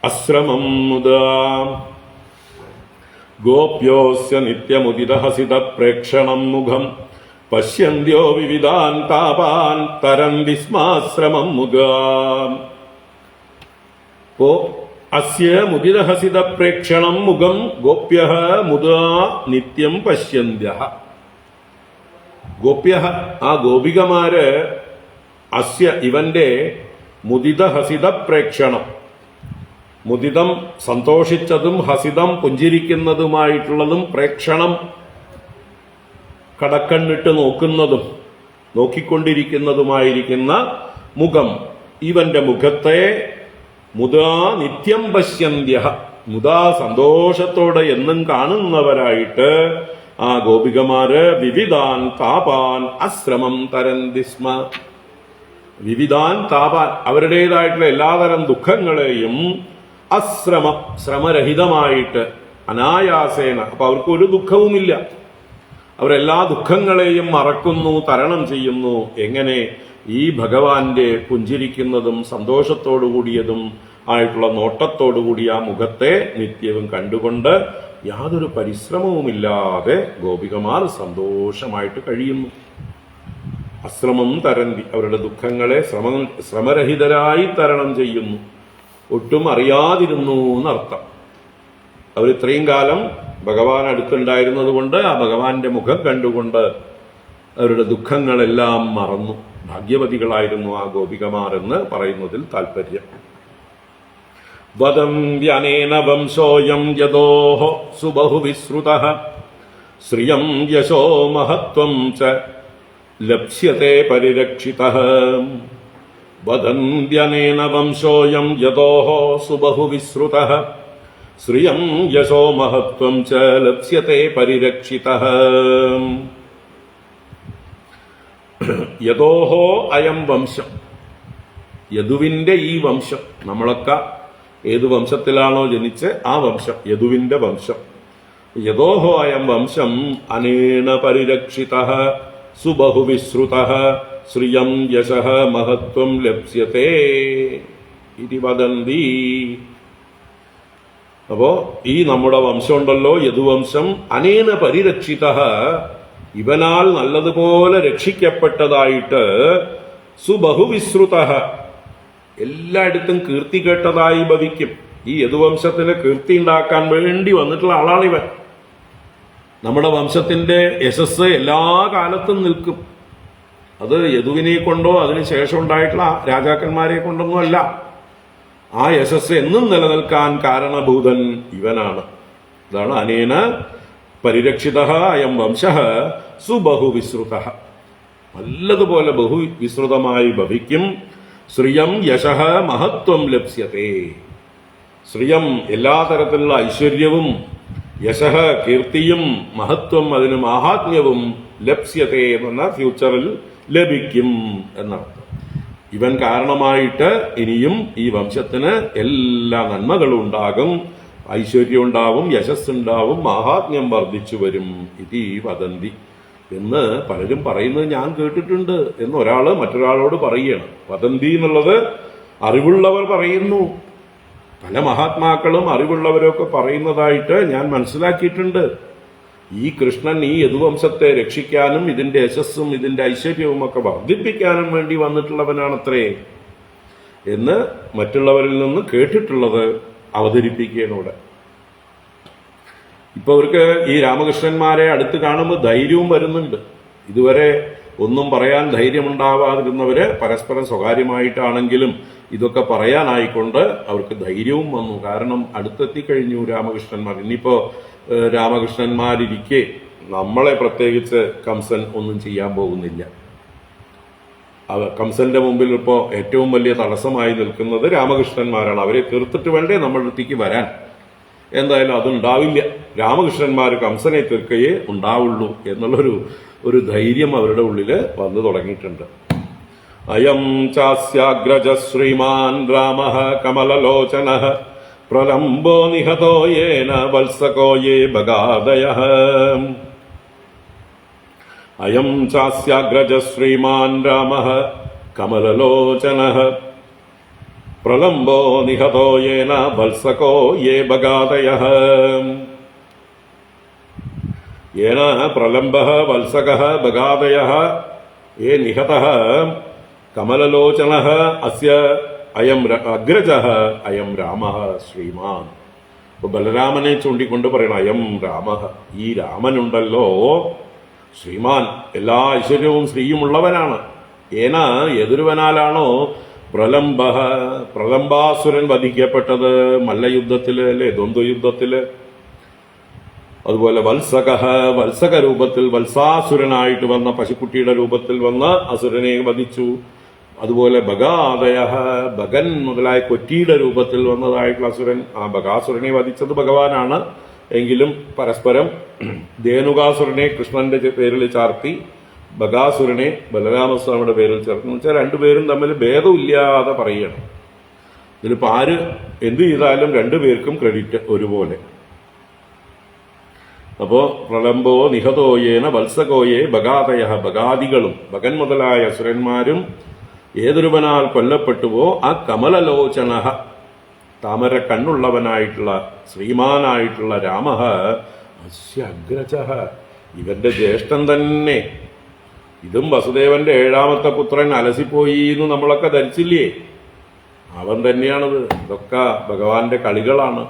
അശ്രമം മുദാ. ഗോപ്യോസ്യ നിത്യമുദിതഹസിത പ്രേക്ഷണം മുഖം പശ്യന്ത്യോ വിവിധാൻ താപാൻ തരന്തി സ്മാശ്രമം മുദാ. അസ്യ മുദിതഹസിത പ്രേക്ഷണം മുഖം ഗോപ്യഃ മുദാ നിത്യം പശ്യന്ത്യഃ. ഗോപ്യഃ ആ ഗോപികമാര് അസ്യ ഇവന്റെ മുദിതഹസിത പ്രേക്ഷണം, മുദിതം സന്തോഷിച്ചതും ഹസിതം പുഞ്ചിരിക്കുന്നതുമായിട്ടുള്ളതും പ്രേക്ഷണം കടക്കണ്ണിട്ട് നോക്കുന്നതും നോക്കിക്കൊണ്ടിരിക്കുന്നതുമായിരിക്കുന്ന മുഖം, ഇവന്റെ മുഖത്തെ മുദാ നിത്യം പശ്യന്ത്യഃ മുദാ സന്തോഷത്തോടെ എന്നും കാണുന്നവരായിട്ട് ആ ഗോപികമാര് വിവിധാൻ താപാൻ അശ്രമം തരന്തി സ്മ. വിവിധാൻ താപാൻ അവരുടേതായിട്ടുള്ള എല്ലാതരം ദുഃഖങ്ങളെയും ശ്രമരഹിതമായിട്ട് അനായാസേന, അപ്പൊ അവർക്ക് ഒരു ദുഃഖവുമില്ല, അവരെല്ലാ ദുഃഖങ്ങളെയും മറക്കുന്നു, തരണം ചെയ്യുന്നു. എങ്ങനെ? ഈ ഭഗവാന്റെ പുഞ്ചിരിക്കുന്നതും സന്തോഷത്തോടുകൂടിയതും ആയിട്ടുള്ള നോട്ടത്തോടുകൂടിയ ആ മുഖത്തെ നിത്യവും കണ്ടുകൊണ്ട് യാതൊരു പരിശ്രമവുമില്ലാതെ ഗോപികമാർ സന്തോഷമായിട്ട് കഴിയുന്നു. അശ്രമം തരന്തി അവരുടെ ദുഃഖങ്ങളെ ശ്രമരഹിതരായി തരണം ചെയ്യുന്നു, ഒട്ടും അറിയാതിരുന്നു എന്നർത്ഥം. അവരിത്രയും കാലം ഭഗവാൻ അടുത്തുണ്ടായിരുന്നത് കൊണ്ട് ആ ഭഗവാന്റെ മുഖം കണ്ടുകൊണ്ട് അവരുടെ ദുഃഖങ്ങളെല്ലാം മറന്നു. ഭാഗ്യവതികളായിരുന്നു ആ ഗോപികമാർ എന്ന് പറയുന്നതിൽ താല്പര്യം. വദന്ത്യനേന വംശോയം യദോഃ സുബഹുവിശ്രുതഃ ശ്രിയം യശോ മഹത്വം ച ലപ്സ്യത്തെ പരിരക്ഷിതഃ. വദന്ത്യനേന വംശോയം യദോഃ സുബഹുവിശ്രുതഃ ശ്രിയം യശോ മഹത്വം ച ലപ്സ്യത്തെ പരിരക്ഷിതഃ. യദോഹോ അയം വംശം, യദുവിന്റെ ഈ വംശം, നമ്മളൊക്കെ ഏത് വംശത്തിലാണോ ജനിച്ച് ആ വംശം, യദുവിന്റെ വംശം. യദോഹോ അയം വംശം അനേന പരിരക്ഷിതഃ സുബഹുവിശ്രുതഃ ശ്രിയം യശഃ മഹത്വം ലപ്സ്യത്തെ ഇതി വദന്തി. അപ്പോ ഈ നമ്മുടെ വംശമുണ്ടല്ലോ, യദുവംശം, അനേന പരിരക്ഷിതഃ ഇവനാൽ നല്ലതുപോലെ രക്ഷിക്കപ്പെട്ടതായിട്ട്, സുബഹുവിശ്രുതഃ എല്ലായിടത്തും കീർത്തി കേട്ടതായി ഭവിക്കും. ഈ യദുവംശത്തിന് കീർത്തി ഉണ്ടാക്കാൻ വേണ്ടി വന്നിട്ടുള്ള ആളാണിവൻ. നമ്മുടെ വംശത്തിന്റെ യശസ് എല്ലാ കാലത്തും നിൽക്കും. അത് യദുവിനെ കൊണ്ടോ അതിനുശേഷം ഉണ്ടായിട്ടുള്ള രാജാക്കന്മാരെ കൊണ്ടൊന്നും അല്ല. ആ യശസ് എന്നും നിലനിൽക്കാൻ കാരണഭൂതൻ ഇവനാണ്. ഇതാണ് അനേന പരിരക്ഷിതഃ അയം വംശഃ സുബഹുവിശ്രുതഃ, നല്ലതുപോലെ ബഹുവിശ്രുതമായി ഭവിക്കും. ശ്രിയം യശഃ മഹത്വം ലപ്സ്യത്തെ, ശ്രിയം എല്ലാ തരത്തിലുള്ള ഐശ്വര്യവും, യശഃ കീർത്തിയും, മഹത്വം അതിന് മാഹാത്മ്യവും, ലപ്സ്യത്തെ എന്ന ഫ്യൂച്ചറിൽ ലഭിക്കും എന്നർത്ഥം. ഇവൻ കാരണമായിട്ട് ഇനിയും ഈ വംശത്തിന് എല്ലാ നന്മകളും ഉണ്ടാകും, ഐശ്വര്യം ഉണ്ടാവും, യശസ്സുണ്ടാവും, മാഹാത്മ്യം വർദ്ധിച്ചു വരും. ഇതി വദന്തി എന്ന് പലരും പറയുന്നത് ഞാൻ കേട്ടിട്ടുണ്ട് എന്ന് ഒരാള് മറ്റൊരാളോട് പറയുകയാണ്. വദന്തി എന്നുള്ളത് അറിവുള്ളവർ പറയുന്നു. പല മഹാത്മാക്കളും അറിവുള്ളവരൊക്കെ പറയുന്നതായിട്ട് ഞാൻ മനസ്സിലാക്കിയിട്ടുണ്ട്. ഈ കൃഷ്ണൻ ഈ യദുവംശത്തെ രക്ഷിക്കാനും ഇതിന്റെ യശസ്സും ഇതിന്റെ ഐശ്വര്യവും ഒക്കെ വർദ്ധിപ്പിക്കാനും വേണ്ടി വന്നിട്ടുള്ളവനാണത്രേ എന്ന് മറ്റുള്ളവരിൽ നിന്ന് കേട്ടിട്ടുള്ളത് അവതരിപ്പിക്കുകയാണ് ഇവിടെ. ഇപ്പൊ അവർക്ക് ഈ രാമകൃഷ്ണന്മാരെ അടുത്ത് കാണുമ്പോൾ ധൈര്യവും വരുന്നുണ്ട്. ഇതുവരെ ഒന്നും പറയാൻ ധൈര്യമുണ്ടാവാതിരുന്നവര് പരസ്പരം സ്വകാര്യമായിട്ടാണെങ്കിലും ഇതൊക്കെ പറയാനായിക്കൊണ്ട് അവർക്ക് ധൈര്യവും വന്നു. കാരണം അടുത്തെത്തിക്കഴിഞ്ഞു രാമകൃഷ്ണന്മാർ. ഇനിയിപ്പോ രാമകൃഷ്ണന്മാരിരിക്കെ നമ്മളെ പ്രത്യേകിച്ച് കംസൻ ഒന്നും ചെയ്യാൻ പോകുന്നില്ല. കംസന്റെ മുമ്പിൽ ഇപ്പോൾ ഏറ്റവും വലിയ തടസ്സമായി നിൽക്കുന്നത് രാമകൃഷ്ണന്മാരാണ്. അവരെ തീർത്തിട്ട് വേണ്ടേ നമ്മുടെ അടുത്തേക്ക് വരാൻ. എന്തായാലും അതുണ്ടാവില്ല. രാമകൃഷ്ണന്മാർ കംസനെ തീർക്കയേ ഉണ്ടാവുള്ളൂ എന്നുള്ളൊരു ധൈര്യം അവരുടെ ഉള്ളില് വന്നു തുടങ്ങിയിട്ടുണ്ട്. അയം ചാസ്യാഗ്രജ ശ്രീമാൻ രാമഃ കമലലോചനഃ പ്രലംബോ നിഹതോ യേന വത്സകോ യേ ഭഗാദയഃ. അയം ചാസ്യാഗ്രജ ശ്രീമാൻ രാമഃ കമലലോചനഃ പ്രലംബോ നിഹതോ യേന വത്സകോ യേ ഭഗാദയഃ. യേന പ്രലംബഃ വത്സകഃ ഭഗാദയഃ യേ നിഹതഃ കമലലോചനഃ അസ്യ അയം അഗ്രജഃ അയം രാമഃ ശ്രീമാൻ. ഇപ്പൊ ബലരാമനെ ചൂണ്ടിക്കൊണ്ട് പറയണം അയം രാമഃ, ഈ രാമനുണ്ടല്ലോ ശ്രീമാൻ, എല്ലാ ഐശ്വര്യവും ശ്രീയുമുള്ളവനാണ്. ഏന എതിരുവനാലാണോ പ്രലംബഃ, പ്രലംബാസുരൻ വധിക്കപ്പെട്ടത് മല്ലയുദ്ധത്തില് അല്ലെ, ദ്വന്ദ്വയുദ്ധത്തില്. അതുപോലെ വത്സകഃ, വത്സക രൂപത്തിൽ വത്സാസുരനായിട്ട് വന്ന പശുക്കുട്ടിയുടെ രൂപത്തിൽ വന്ന അസുരനെ വധിച്ചു. അതുപോലെ ബഗാദയഃ, ബഗൻ മുതലായ കൊറ്റിയുടെ രൂപത്തിൽ വന്നതായിട്ടുള്ള അസുരൻ, ആ ബഗാസുരനെ വധിച്ചത് ഭഗവാനാണ്. എങ്കിലും പരസ്പരം ധേനുകാസുരനെ കൃഷ്ണന്റെ പേരിൽ ചാർത്തി ബഗാസുരനെ ബലരാമസ്വാമിയുടെ പേരിൽ ചേർത്ത്. എന്ന് വെച്ചാൽ രണ്ടുപേരും തമ്മിൽ ഭേദമില്ലാതെ പറയണം. ഇതിലിപ്പോ ആര് എന്ത് ചെയ്താലും രണ്ടുപേർക്കും ക്രെഡിറ്റ് ഒരുപോലെ. അപ്പോ പ്രളംബോ നിഹതോയേന വത്സകോയെ ബഗാദയ, ബഗാദികളും ബഗൻ മുതലായ അസുരന്മാരും ഏതൊരുവനാൽ കൊല്ലപ്പെട്ടുവോ ആ കമലലോചന, താമര കണ്ണുള്ളവനായിട്ടുള്ള ശ്രീമാനായിട്ടുള്ള രാമഃ അസ്യ അഗ്രജഃ, ഇവന്റെ ജ്യേഷ്ഠൻ തന്നെ. ഇതും വസുദേവന്റെ 7ാമത്തെ പുത്രൻ അലസിപ്പോയി എന്ന് നമ്മളൊക്കെ ധരിച്ചില്ലേ? അവൻ തന്നെയാണത്. ഇതൊക്കെ ഭഗവാന്റെ കളികളാണ്,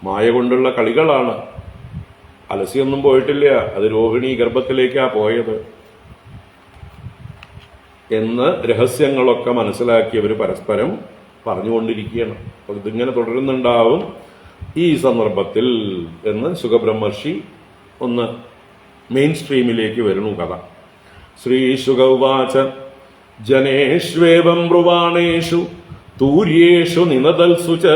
മായ കൊണ്ടുള്ള കളികളാണ്. അലസിയൊന്നും പോയിട്ടില്ല, അത് രോഹിണി ഗർഭത്തിലേക്കാ പോയത് എന്ന് രഹസ്യങ്ങളൊക്കെ മനസ്സിലാക്കിയവർ പരസ്പരം പറഞ്ഞുകൊണ്ടിരിക്കുകയാണ്. അപ്പൊ ഇതിങ്ങനെ തുടരുന്നുണ്ടാവും ഈ സന്ദർഭത്തിൽ എന്ന് സുഖബ്രഹ്മർഷി ഒന്ന് മെയിൻ സ്ട്രീമിലേക്ക് വരുന്നു കഥ. ശ്രീ ശുക ഉവാച ജനേഷ്വേവം ബ്രുവാണേഷു തൂര്യേഷു നിനദൽസു ച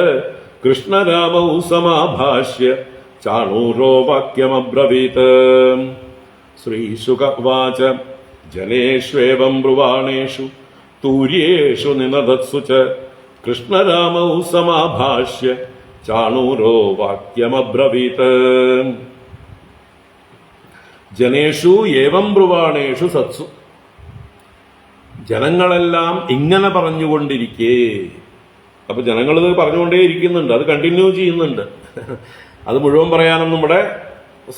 കൃഷ്ണരാമൗ സമാഭാഷ്യ ചാണൂരോ വാക്യമബ്രവീത്. ശ്രീ ശുക ഉവാച ജനേഷ്വേവം ബ്രുവാണേഷു തൂര്യേഷു നിനദത്സു ച കൃഷ്ണരാമൗ സമാഭാഷ്യ ചാണൂരോ വാക്യമബ്രവീത്. ജനേഷു ഏവം ബ്രുവാണേഷു സത്സു, ജനങ്ങളെല്ലാം ഇങ്ങനെ പറഞ്ഞുകൊണ്ടിരിക്കേ. അപ്പൊ ജനങ്ങളിത് പറഞ്ഞുകൊണ്ടേയിരിക്കുന്നുണ്ട്, അത് കണ്ടിന്യൂ ചെയ്യുന്നുണ്ട്. അത് മുഴുവൻ പറയാനൊന്നും നമ്മുടെ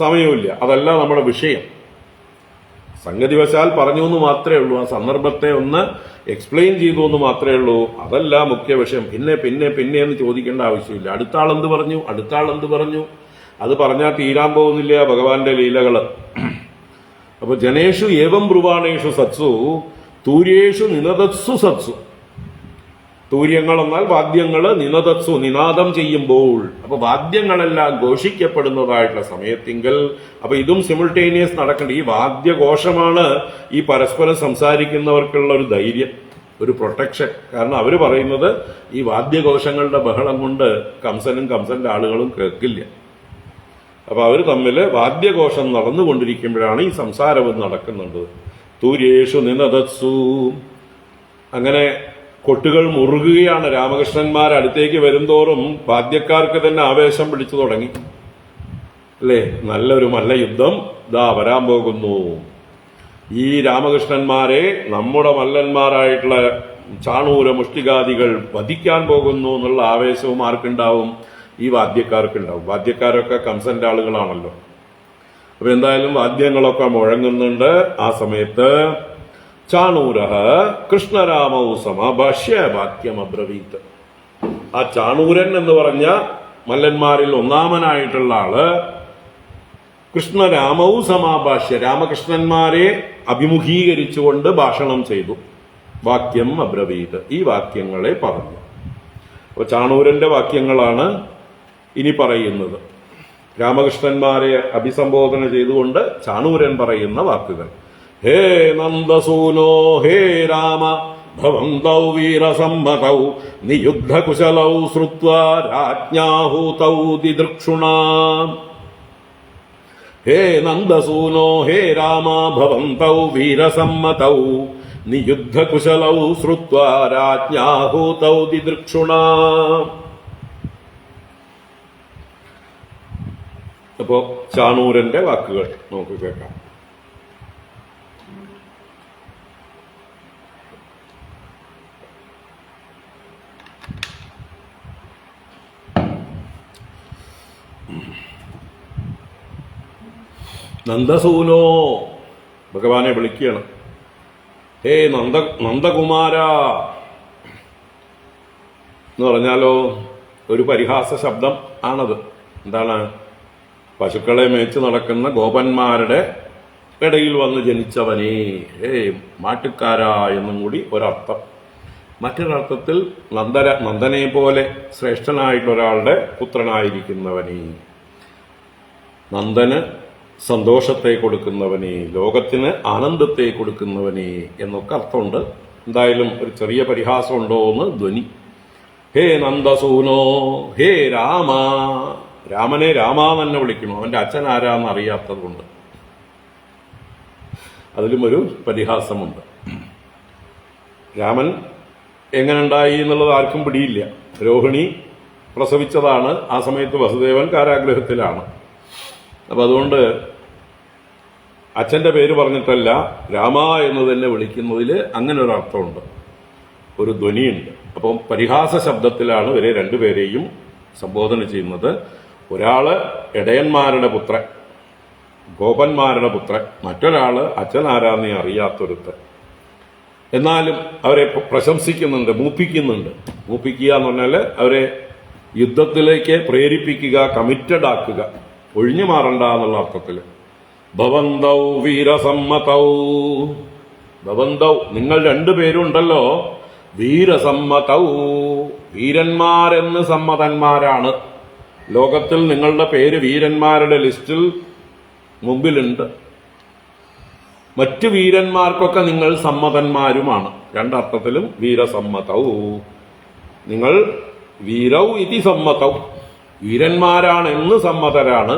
സമയമില്ല, അതല്ല നമ്മുടെ വിഷയം. സംഗതി വശാൽ പറഞ്ഞു എന്ന് മാത്രമേ ഉള്ളൂ, ആ സന്ദർഭത്തെ ഒന്ന് എക്സ്പ്ലെയിൻ ചെയ്തു എന്ന് മാത്രമേ ഉള്ളൂ. അതല്ല മുഖ്യ വിഷയം. പിന്നെ പിന്നെ പിന്നെ എന്ന് ചോദിക്കേണ്ട ആവശ്യമില്ല. അടുത്ത ആളെന്ത് പറഞ്ഞു, അടുത്ത ആളെന്ത് പറഞ്ഞു, അത് പറഞ്ഞാൽ തീരാൻ പോകുന്നില്ല ഭഗവാന്റെ ലീലകള്. അപ്പൊ ജനേഷു ഏവം ബ്രുവാണേഷു സത്സു തൂര്യേഷു നിനദത്സു സത്സു. തൂര്യങ്ങൾ എന്നാൽ വാദ്യങ്ങള്, നിനദത്സു നിനാദം ചെയ്യുമ്പോൾ. അപ്പൊ വാദ്യങ്ങളെല്ലാം ഘോഷിക്കപ്പെടുന്നതായിട്ടുള്ള സമയത്തിങ്കൽ, അപ്പൊ ഇതും സിമിൾട്ടേനിയസ് നടക്കേണ്ട. ഈ വാദ്യഘോഷമാണ് ഈ പരസ്പരം സംസാരിക്കുന്നവർക്കുള്ള ഒരു ധൈര്യം, ഒരു പ്രൊട്ടക്ഷൻ. കാരണം അവര് പറയുന്നത് ഈ വാദ്യഘോഷങ്ങളുടെ ബഹളം കൊണ്ട് കംസനും കംസന്റെ ആളുകളും കേൾക്കില്ല. അപ്പൊ അവര് തമ്മില് വാദ്യഘോഷം നടന്നുകൊണ്ടിരിക്കുമ്പോഴാണ് ഈ സംസാരവും നടക്കുന്നുണ്ട്. തൂര്യേഷു നിനദത്സു, അങ്ങനെ കൊട്ടുകൾ മുറുകുകയാണ്. രാമകൃഷ്ണന്മാർ അടുത്തേക്ക് വരുംതോറും വാദ്യക്കാർക്ക് തന്നെ ആവേശം പിടിച്ചു തുടങ്ങി. അല്ലേ, നല്ലൊരു മല്ല യുദ്ധം ഇതാ വരാൻ പോകുന്നു. ഈ രാമകൃഷ്ണന്മാരെ നമ്മുടെ മല്ലന്മാരായിട്ടുള്ള ചാണൂര മുഷ്ടികാദികൾ വധിക്കാൻ പോകുന്നു എന്നുള്ള ആവേശവും ആർക്കുണ്ടാവും? ഈ വാദ്യക്കാർക്കുണ്ടാവും. വാദ്യക്കാരൊക്കെ കംസന്റെ ആളുകളാണല്ലോ. അപ്പൊ എന്തായാലും വാദ്യങ്ങളൊക്കെ മുഴങ്ങുന്നുണ്ട്. ആ സമയത്ത് ചാണൂര കൃഷ്ണരാമൗ സമഭാഷ്യ വാക്യം അബ്രവീത്. ആ ചാണൂരൻ എന്ന് പറഞ്ഞ മല്ലന്മാരിൽ ഒന്നാമനായിട്ടുള്ള ആള് കൃഷ്ണരാമൗ സമാഭാഷ്യ, രാമകൃഷ്ണന്മാരെ അഭിമുഖീകരിച്ചുകൊണ്ട് ഭാഷണം ചെയ്തു. വാക്യം അബ്രവീത്, ഈ വാക്യങ്ങളെ പറഞ്ഞു. അപ്പൊ ചാണൂരന്റെ വാക്യങ്ങളാണ് ഇനി പറയുന്നത്. രാമകൃഷ്ണന്മാരെ അഭിസംബോധന ചെയ്തുകൊണ്ട് ചാണൂരൻ പറയുന്ന വാക്കുകൾ. ഹേ നന്ദസൂനോ ഹേ രാമ ഭവന്തൗ വീരസമ്മതൗ നിയുദ്ധകുശലൗ ശ്രുത്വാ രാജ്ഞാഹൂതൗ ദിദൃക്ഷുണാ. ഹേ നന്ദസൂനോ ഹേ രാമ ഭവന്തൗ വീരസമ്മതൗ നിയുദ്ധകുശലൗ ശ്രുത്വാ രാജ്ഞാഹൂതൗ ദിദൃക്ഷുണാ. അപ്പോ ചാണൂരന്റെ വാക്കുകൾ നമുക്ക് കേൾക്കാം. നന്ദസൂനോ, ഭഗവാനെ വിളിക്കുകയാണ്. ഹേ നന്ദകുമാര എന്ന് പറഞ്ഞാലോ ഒരു പരിഹാസ ശബ്ദം ആണത്. എന്താണ്? പശുക്കളെ മേച്ച് നടക്കുന്ന ഗോപന്മാരുടെ ഇടയിൽ വന്ന് ജനിച്ചവനേ, ഹേ മാട്ടുക്കാരാ എന്നും കൂടി ഒരർത്ഥം. മറ്റൊരർത്ഥത്തിൽ നന്ദനെ പോലെ ശ്രേഷ്ഠനായിട്ടൊരാളുടെ പുത്രനായിരിക്കുന്നവനേ, നന്ദന് സന്തോഷത്തെ കൊടുക്കുന്നവനെ, ലോകത്തിന് ആനന്ദത്തെ കൊടുക്കുന്നവനെ എന്നൊക്കെ അർത്ഥമുണ്ട്. എന്തായാലും ഒരു ചെറിയ പരിഹാസം ഉണ്ടോ എന്ന് ധ്വനി. ഹേ നന്ദസൂനോ ഹേ രാമ, രാമനെ രാമ തന്നെ വിളിക്കണോ, അവന്റെ അച്ഛൻ ആരാന്ന് അറിയാത്തത് കൊണ്ട്. അതിലും ഒരു പരിഹാസമുണ്ട്. രാമൻ എങ്ങനെ ഉണ്ടായി എന്നുള്ളത് ആർക്കും പിടിയില്ല. രോഹിണി പ്രസവിച്ചതാണ്. ആ സമയത്ത് വസുദേവൻ കാരാഗ്രഹത്തിലാണ്. അപ്പൊ അതുകൊണ്ട് അച്ഛന്റെ പേര് പറഞ്ഞിട്ടല്ല രാമ എന്ന് തന്നെ വിളിക്കുന്നതിൽ അങ്ങനെ ഒരു അർത്ഥമുണ്ട്, ഒരു ധ്വനിയുണ്ട്. അപ്പം പരിഹാസ ശബ്ദത്തിലാണ് ഇവരെ രണ്ടുപേരെയും സംബോധന ചെയ്യുന്നത്. ഒരാള് ഇടയന്മാരുടെ പുത്രൻ, ഗോപന്മാരുടെ പുത്രൻ, മറ്റൊരാള് അച്ഛൻ ആരാന്നേ അറിയാത്തൊരുത്തൻ. എന്നാലും അവരെ പ്രശംസിക്കുന്നുണ്ട്, മൂപ്പിക്കുന്നുണ്ട്. മൂപ്പിക്കുക എന്ന് പറഞ്ഞാൽ അവരെ യുദ്ധത്തിലേക്ക് പ്രേരിപ്പിക്കുക, കമ്മിറ്റഡ് ആക്കുക, ഒഴിഞ്ഞു മാറണ്ട എന്നുള്ള അർത്ഥത്തിൽ. ഭവന്തൗ വീരസമ്മതൗ, ഭവന്തൗ നിങ്ങൾ രണ്ടുപേരുണ്ടല്ലോ, വീരസമ്മതൗ വീരന്മാരെന്ന് സമ്മതന്മാരാണ്. ലോകത്തിൽ നിങ്ങളുടെ പേര് വീരന്മാരുടെ ലിസ്റ്റിൽ മുമ്പിലുണ്ട്. മറ്റു വീരന്മാർക്കൊക്കെ നിങ്ങൾ സമ്മതന്മാരുമാണ്. രണ്ടർത്ഥത്തിലും വീരസമ്മതൗ, നിങ്ങൾ വീരൗ ഇതി സമ്മതൗ വീരന്മാരാണെന്ന് സമ്മതരാണ്.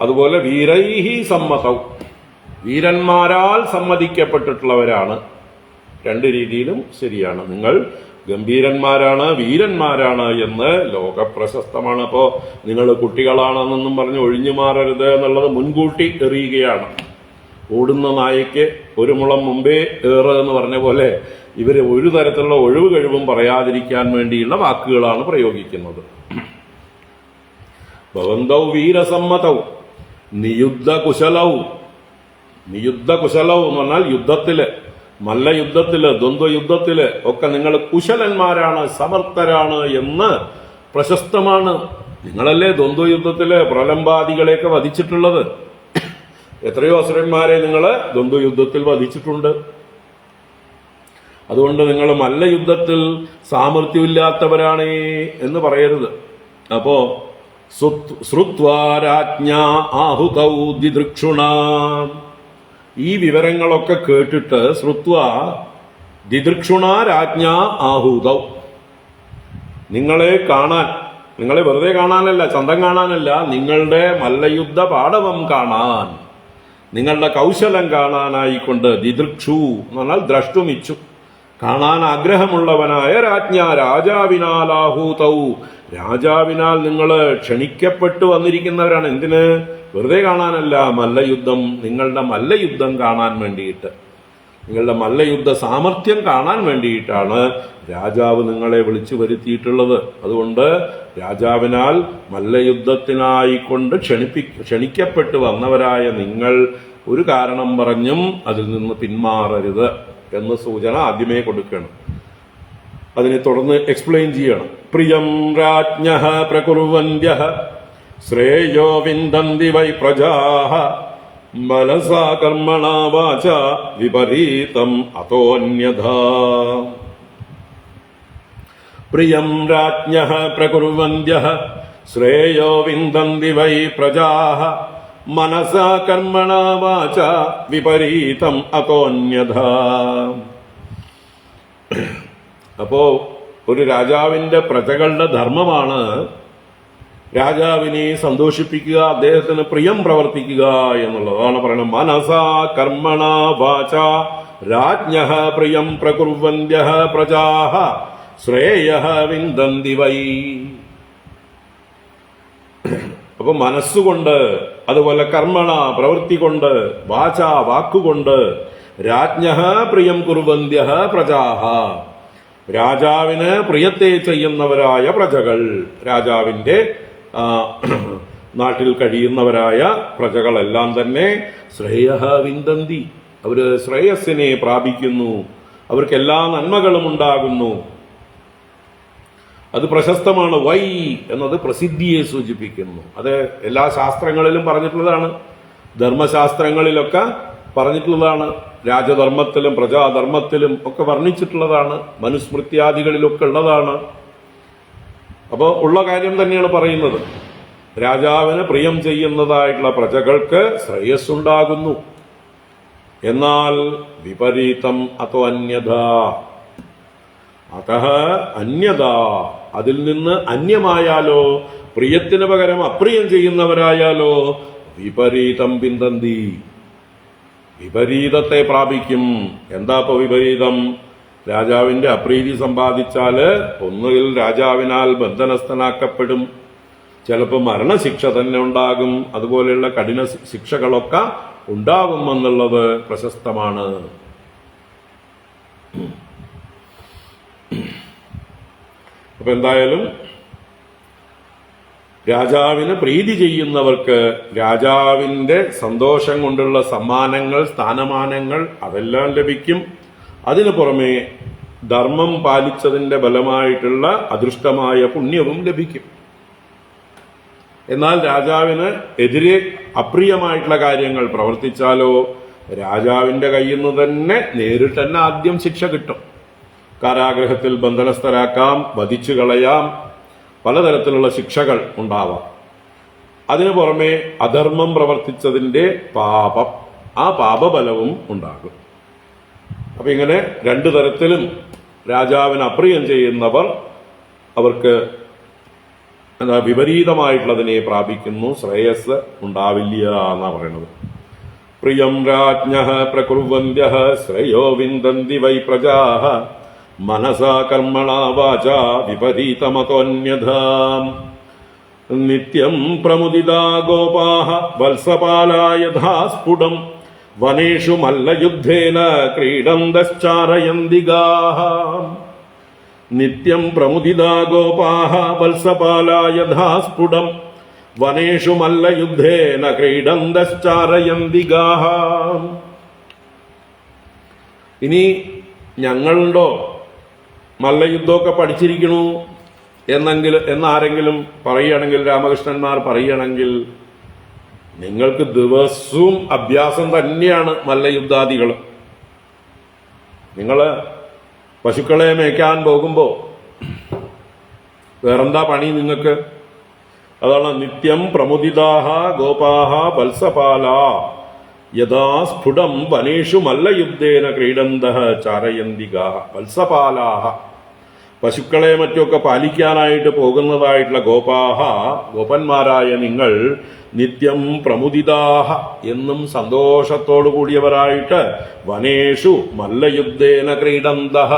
അതുപോലെ വീരൈഹി സമ്മതൗ വീരന്മാരാൽ സമ്മതിക്കപ്പെട്ടിട്ടുള്ളവരാണ്. രണ്ട് രീതിയിലും ശരിയാണ്. നിങ്ങൾ ഗംഭീരന്മാരാണ്, വീരന്മാരാണ് എന്ന് ലോകപ്രശസ്തമാണ്. അപ്പോ നിങ്ങൾ കുട്ടികളാണെന്നൊന്നും പറഞ്ഞ് ഒഴിഞ്ഞു മാറരുത് എന്നുള്ളത് മുൻകൂട്ടി എറിയുകയാണ്. ഓടുന്ന നായയ്ക്ക് ഒരു മുളം മുമ്പേ ഏറ് എന്ന് പറഞ്ഞ പോലെ ഇവര് ഒരു തരത്തിലുള്ള ഒഴിവ് കഴിവും പറയാതിരിക്കാൻ വേണ്ടിയുള്ള വാക്കുകളാണ് പ്രയോഗിക്കുന്നത്. ഭവന്തൗ വീരസമ്മതൗ നിയുദ്ധ കുശലൗ, നിയുദ്ധ കുശലൗ എന്ന് പറഞ്ഞാൽ യുദ്ധത്തില്, മല്ലയുദ്ധത്തില്, ദ്വന്ദ്വയുദ്ധത്തില് ഒക്കെ നിങ്ങൾ കുശലന്മാരാണ്, സമർത്ഥരാണ് എന്ന് പ്രശസ്തമാണ്. നിങ്ങളല്ലേ ദ്വന്ദ്വയുദ്ധത്തില് പ്രലംബാദികളെയൊക്കെ വധിച്ചിട്ടുള്ളത്. എത്രയോ അസുരന്മാരെ നിങ്ങൾ ദ്വന്ദ്വയുദ്ധത്തിൽ വധിച്ചിട്ടുണ്ട്. അതുകൊണ്ട് നിങ്ങൾ മല്ലയുദ്ധത്തിൽ സാമർഥ്യമില്ലാത്തവരാണേ എന്ന് പറയരുത്. അപ്പോ ശ്രുത്വാ രാജ്ഞാ ആഹുതൗ ദിദൃക്ഷുണ, ഈ വിവരങ്ങളൊക്കെ കേട്ടിട്ട് ശ്രുത്വാ ദിദൃക്ഷുണ രാജ്ഞാ ആഹുതൗ, നിങ്ങളെ കാണാൻ, നിങ്ങളെ വെറുതെ കാണാനല്ല, ചന്തം കാണാനല്ല, നിങ്ങളുടെ മല്ലയുദ്ധ പാടവം കാണാൻ, നിങ്ങളുടെ കൗശലം കാണാനായിക്കൊണ്ട് ദിദൃക്ഷു എന്ന് പറഞ്ഞാൽ ദ്രഷ്ടുമിച്ചു, കാണാൻ ആഗ്രഹമുള്ളവനായ രാജാവിനാലാഹൂതൗ, രാജാവിനാൽ നിങ്ങൾ ക്ഷണിക്കപ്പെട്ടു വന്നിരിക്കുന്നവരാണ്. എന്തിന്? വെറുതെ കാണാനല്ല, മല്ലയുദ്ധം, നിങ്ങളുടെ മല്ലയുദ്ധം കാണാൻ വേണ്ടിയിട്ട്, നിങ്ങളുടെ മല്ലയുദ്ധ സാമർഥ്യം കാണാൻ വേണ്ടിയിട്ടാണ് രാജാവ് നിങ്ങളെ വിളിച്ചു വരുത്തിയിട്ടുള്ളത്. അതുകൊണ്ട് രാജാവിനാൽ മല്ലയുദ്ധത്തിനായിക്കൊണ്ട് ക്ഷണിക്കപ്പെട്ടു വന്നവരായ നിങ്ങൾ ഒരു കാരണം പറഞ്ഞും അതിൽ നിന്ന് പിന്മാറരുത് എന്ന് സൂചന ആദ്യമേ കൊടുക്കണം. അതിനെ തുടർന്ന് എക്സ്പ്ലെയിൻ ചെയ്യണം. പ്രിയം രാജ്ഞഃ പ്രകുർവന്ത്യഃ ശ്രേയോ വിന്ദന്തി വൈ പ്രജാഃ മനസാ കർമ്മണാ വാചാ വിപരീതം അതോന്യഥാ. പ്രിയം രാജ്ഞഃ പ്രകുർവന്ത്യഃ ശ്രേയോ വിന്ദന്തി വൈ പ്രജാഃ മനസാ കർമ്മണാ വാചാ വിപരീതം അതോന്യഥാ. അപ്പോ ഒരു രാജാവിന്റെ പ്രജകളുടെ ധർമ്മമാണ് രാജാവിനെ സന്തോഷിപ്പിക്കുക, അദ്ദേഹത്തിന് പ്രിയം പ്രവർത്തിക്കുക എന്നുള്ളതാണ് പറയുന്നത്. മനസാ കർമ്മണ വാചാ രാജ്ഞഃ പ്രിയം പ്രകുർവന്ത്യഃ പ്രജാഃ ശ്രേയഃ വിന്ദന്തി വൈ. അപ്പൊ മനസ്സുകൊണ്ട്, അതുപോലെ കർമ്മണ പ്രവൃത്തി കൊണ്ട്, വാച വാക്കുകൊണ്ട്, രാജ്ഞഃ പ്രിയം കുർവന്ത്യഃ പ്രജാഃ രാജാവിന് പ്രിയത്തെ ചെയ്യുന്നവരായ പ്രജകൾ, രാജാവിന്റെ നാട്ടിൽ കഴിയുന്നവരായ പ്രജകളെല്ലാം തന്നെ ശ്രേയഃ വിന്ദന്തി, അവര് ശ്രേയസ്സിനെ പ്രാപിക്കുന്നു, അവർക്ക് എല്ലാ നന്മകളും ഉണ്ടാകുന്നു. അത് പ്രശസ്തമാണ്. വൈ എന്നത് പ്രസിദ്ധിയെ സൂചിപ്പിക്കുന്നു. അത് എല്ലാ ശാസ്ത്രങ്ങളിലും പറഞ്ഞിട്ടുള്ളതാണ്, ധർമ്മശാസ്ത്രങ്ങളിലൊക്കെ പറഞ്ഞിട്ടുള്ളതാണ്, രാജധർമ്മത്തിലും പ്രജാധർമ്മത്തിലും ഒക്കെ വർണ്ണിച്ചിട്ടുള്ളതാണ്, മനുസ്മൃത്യാദികളിലൊക്കെ ഉള്ളതാണ്. അപ്പോൾ ഉള്ള കാര്യം തന്നെയാണ് പറയുന്നത്. രാജാവിന് പ്രിയം ചെയ്യുന്നതായിട്ടുള്ള പ്രജകൾക്ക് ശ്രേയസ്സുണ്ടാകുന്നു. എന്നാൽ വിപരീതം അതോ അന്യഥ, അതഃ അന്യഥ, അതിൽ നിന്ന് അന്യമായാലോ, പ്രിയത്തിന് പകരം അപ്രിയം ചെയ്യുന്നവരായാലോ വിപരീതം പിന്തന്തി, വിപരീതത്തെ പ്രാപിക്കും. എന്താ ഇപ്പൊ വിപരീതം? രാജാവിന്റെ അപ്രീതി സമ്പാദിച്ചാല് ഒന്നുകിൽ രാജാവിനാൽ ബന്ധനസ്ഥനാക്കപ്പെടും, ചിലപ്പോൾ മരണശിക്ഷ തന്നെ ഉണ്ടാകും, അതുപോലെയുള്ള കഠിന ശിക്ഷകളൊക്കെ ഉണ്ടാകുമെന്നുള്ളത് പ്രശസ്തമാണ്. അപ്പൊ എന്തായാലും രാജാവിന് പ്രീതി ചെയ്യുന്നവർക്ക് രാജാവിന്റെ സന്തോഷം കൊണ്ടുള്ള സമ്മാനങ്ങൾ, സ്ഥാനമാനങ്ങൾ അതെല്ലാം ലഭിക്കും. അതിനു പുറമെ ധർമ്മം പാലിച്ചതിന്റെ ഫലമായിട്ടുള്ള അദൃഷ്ടമായ പുണ്യവും ലഭിക്കും. എന്നാൽ രാജാവിന് എതിരെ അപ്രിയമായിട്ടുള്ള കാര്യങ്ങൾ പ്രവർത്തിച്ചാലോ രാജാവിന്റെ കയ്യിൽ നിന്ന് തന്നെ നേരിട്ട് തന്നെ ആദ്യം ശിക്ഷ കിട്ടും. കാരാഗ്രഹത്തിൽ ബന്ധനസ്ഥരാക്കാം, വധിച്ചു കളയാം, പലതരത്തിലുള്ള ശിക്ഷകൾ ഉണ്ടാവാം. അതിനു പുറമെ അധർമ്മം പ്രവർത്തിച്ചതിന്റെ പാപം, ആ പാപഫലവും ഉണ്ടാകും. അപ്പൊ ഇങ്ങനെ രണ്ടു തരത്തിലും രാജാവിന് അപ്രിയം ചെയ്യുന്നവർ അവർക്ക് എന്താ വിപരീതമായിട്ടുള്ളതിനെ പ്രാപിക്കുന്നു, ശ്രേയസ് ഉണ്ടാവില്ല എന്നാ പറയുന്നത്. പ്രിയം രാജ്ഞഃ പ്രകുർവന്ത്യഃ ശ്രേയോ വിന്ദന്തി വൈ പ്രജാഃ മനസാ കർമ്മണാ വാചാ വിപരീതമതോന്യഥാ. നിത്യം പ്രമുദിതാ ഗോപാഃ വത്സപാലാ യഥാ സ്ഫുടം വനേഷു മല്ലയുദ്ധേന ക്രീഡന്തശ്ചാരയന്തി ഗാഃ. നിത്യം പ്രമുദിതാ ഗോപാഃ വത്സപാലാ യഥാ സ്ഫുടം വനേഷു മല്ലയുദ്ധേന ക്രീഡന്തശ്ചാരയന്തി ഗാഃ. ഇനി ഞങ്ങളുണ്ടോ മല്ലയുദ്ധമൊക്കെ പഠിച്ചിരിക്കണു എന്നാരെങ്കിലും പറയുകയാണെങ്കിൽ, രാമകൃഷ്ണന്മാർ പറയുകയാണെങ്കിൽ, നിങ്ങൾക്ക് ദിവസവും അഭ്യാസം തന്നെയാണ് മല്ലയുദ്ധാദികൾ. നിങ്ങൾ പശുക്കളെ മേയ്ക്കാൻ പോകുമ്പോ വേറെന്താ പണി നിങ്ങൾക്ക്? അതാണ് നിത്യം പ്രമുദിതാഃ ഗോപാഃ വത്സപാലാ യഥാ സ്ഫുടം വനേഷു മല്ലയുദ്ധേന ക്രീഡന്തഃ ചാരയന്തി ഗാഃ. വത്സപാലാഃ, പശുക്കളെ മറ്റുമൊക്കെ പാലിക്കാനായിട്ട് പോകുന്നതായിട്ടുള്ള ഗോപന്മാരായ നിങ്ങൾ നിത്യം പ്രമുദിതാഹ എന്നും സന്തോഷത്തോടു കൂടിയവരായിട്ട് വനേഷു മല്ലയുദ്ധേന ക്രീഡന്തഃ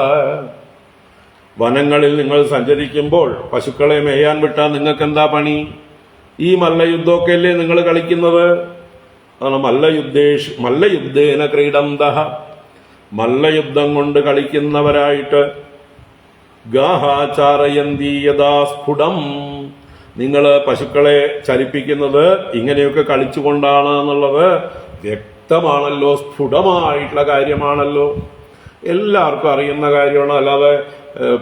വനങ്ങളിൽ നിങ്ങൾ സഞ്ചരിക്കുമ്പോൾ പശുക്കളെ മേയാൻ വിട്ടാൽ നിങ്ങൾക്ക് എന്താ പണി? ഈ മല്ലയുദ്ധമൊക്കെ അല്ലേ നിങ്ങൾ കളിക്കുന്നത്? അതാണ് മല്ലയുദ്ധേന ക്രീഡന്തഃ മല്ലയുദ്ധം കൊണ്ട് കളിക്കുന്നവരായിട്ട് ഗാഹാചാരയന്തി യഥാ സ്ഫുടം നിങ്ങൾ പശുക്കളെ ചലിപ്പിക്കുന്നത് ഇങ്ങനെയൊക്കെ കളിച്ചുകൊണ്ടാണ് എന്നുള്ളത് വ്യക്തമാണല്ലോ, സ്ഫുടമായിട്ടുള്ള കാര്യമാണല്ലോ, എല്ലാവർക്കും അറിയുന്ന കാര്യമാണ്. അല്ലാതെ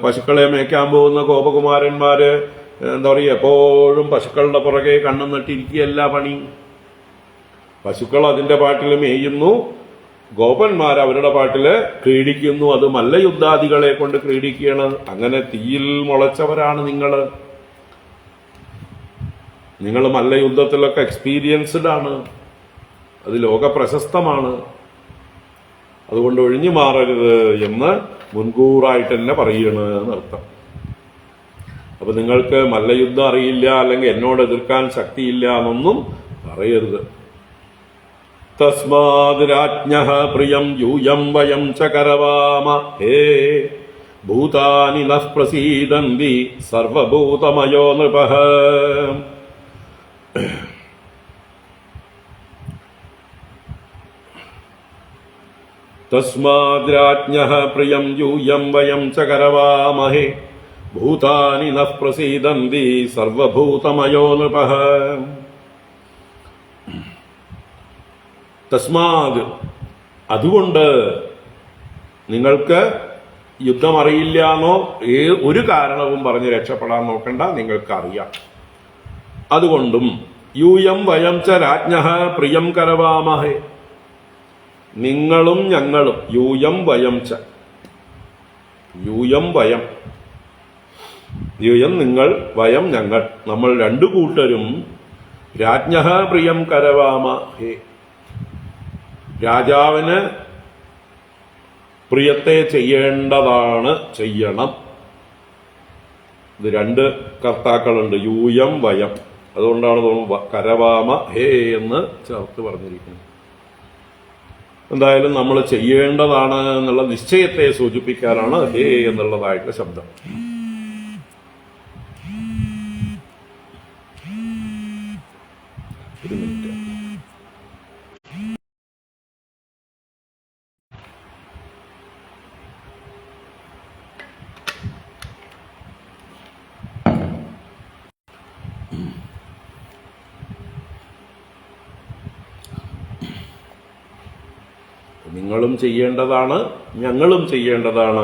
പശുക്കളെ മേയ്ക്കാൻ പോകുന്ന ഗോപകുമാരന്മാര് എന്താ പറയുക, എപ്പോഴും പശുക്കളുടെ പുറകെ കണ്ണും നട്ടിരിക്കുകയല്ല പണി. പശുക്കൾ അതിന്റെ പാട്ടിൽ മേയുന്നു, ഗോപന്മാർ അവരുടെ പാട്ടില് ക്രീഡിക്കുന്നു. അത് മല്ലയുദ്ധാദികളെ കൊണ്ട് ക്രീഡിക്കുകയാണ്. അങ്ങനെ തീയിൽ മുളച്ചവരാണ് നിങ്ങൾ മല്ലയുദ്ധത്തിലൊക്കെ എക്സ്പീരിയൻസ്ഡ് ആണ്, അത് ലോക പ്രശസ്തമാണ്. അതുകൊണ്ട് ഒഴിഞ്ഞു മാറരുത് എന്ന് മുൻകൂറായിട്ട് തന്നെ പറയണ് എന്നർത്ഥം. അപ്പൊ നിങ്ങൾക്ക് മല്ലയുദ്ധം അറിയില്ല, അല്ലെങ്കിൽ എന്നോട് എതിർക്കാൻ ശക്തിയില്ല എന്നൊന്നും പറയരുത്. തസ്മാത് രാജ്ഞഃ പ്രിയം യൂയം വയം ച കരവാമ ഹേ ഭൂതാനി നഃ പ്രസീദന്തി സർവഭൂതമയോ നൃപഃ. തസ്മാത് രാജ്ഞഃ പ്രിയം യൂയം വയം ച കരവാമഹേ ഭൂതാനി നഃ പ്രസീദന്തി സർവഭൂതമയോ നൃപഃ. തസ്മാത് അതുകൊണ്ട് നിങ്ങൾക്ക് യുദ്ധം അറിയില്ല എന്നോ ഒരു കാരണവും പറഞ്ഞ് രക്ഷപ്പെടാൻ നോക്കണ്ട, നിങ്ങൾക്കറിയാം. അതുകൊണ്ടും യൂയം വയം ച രാജ്ഞഃ പ്രിയം കരവാമഹേ നിങ്ങളും ഞങ്ങളും യൂയം വയം ച യൂയം വയം യൂയം നിങ്ങൾ വയം ഞങ്ങൾ നമ്മൾ രണ്ടു കൂട്ടരും രാജ്ഞഃ പ്രിയം കരവാമഹേ രാജാവിന് പ്രിയത്തെ ചെയ്യണം. ഇത് രണ്ട് കർത്താക്കളുണ്ട്, യൂയം വയം. അതുകൊണ്ടാണ് കരവാമ ഹേ എന്ന് ചേർത്ത് പറഞ്ഞിരിക്കുന്നത്. എന്തായാലും നമ്മൾ ചെയ്യേണ്ടതാണ് എന്നുള്ള നിശ്ചയത്തെ സൂചിപ്പിക്കാനാണ് ഹേ എന്നുള്ളതായിട്ടുള്ള ശബ്ദം. ഒരു മിനിറ്റ്. നിങ്ങളും ചെയ്യേണ്ടതാണ്, ഞങ്ങളും ചെയ്യേണ്ടതാണ്.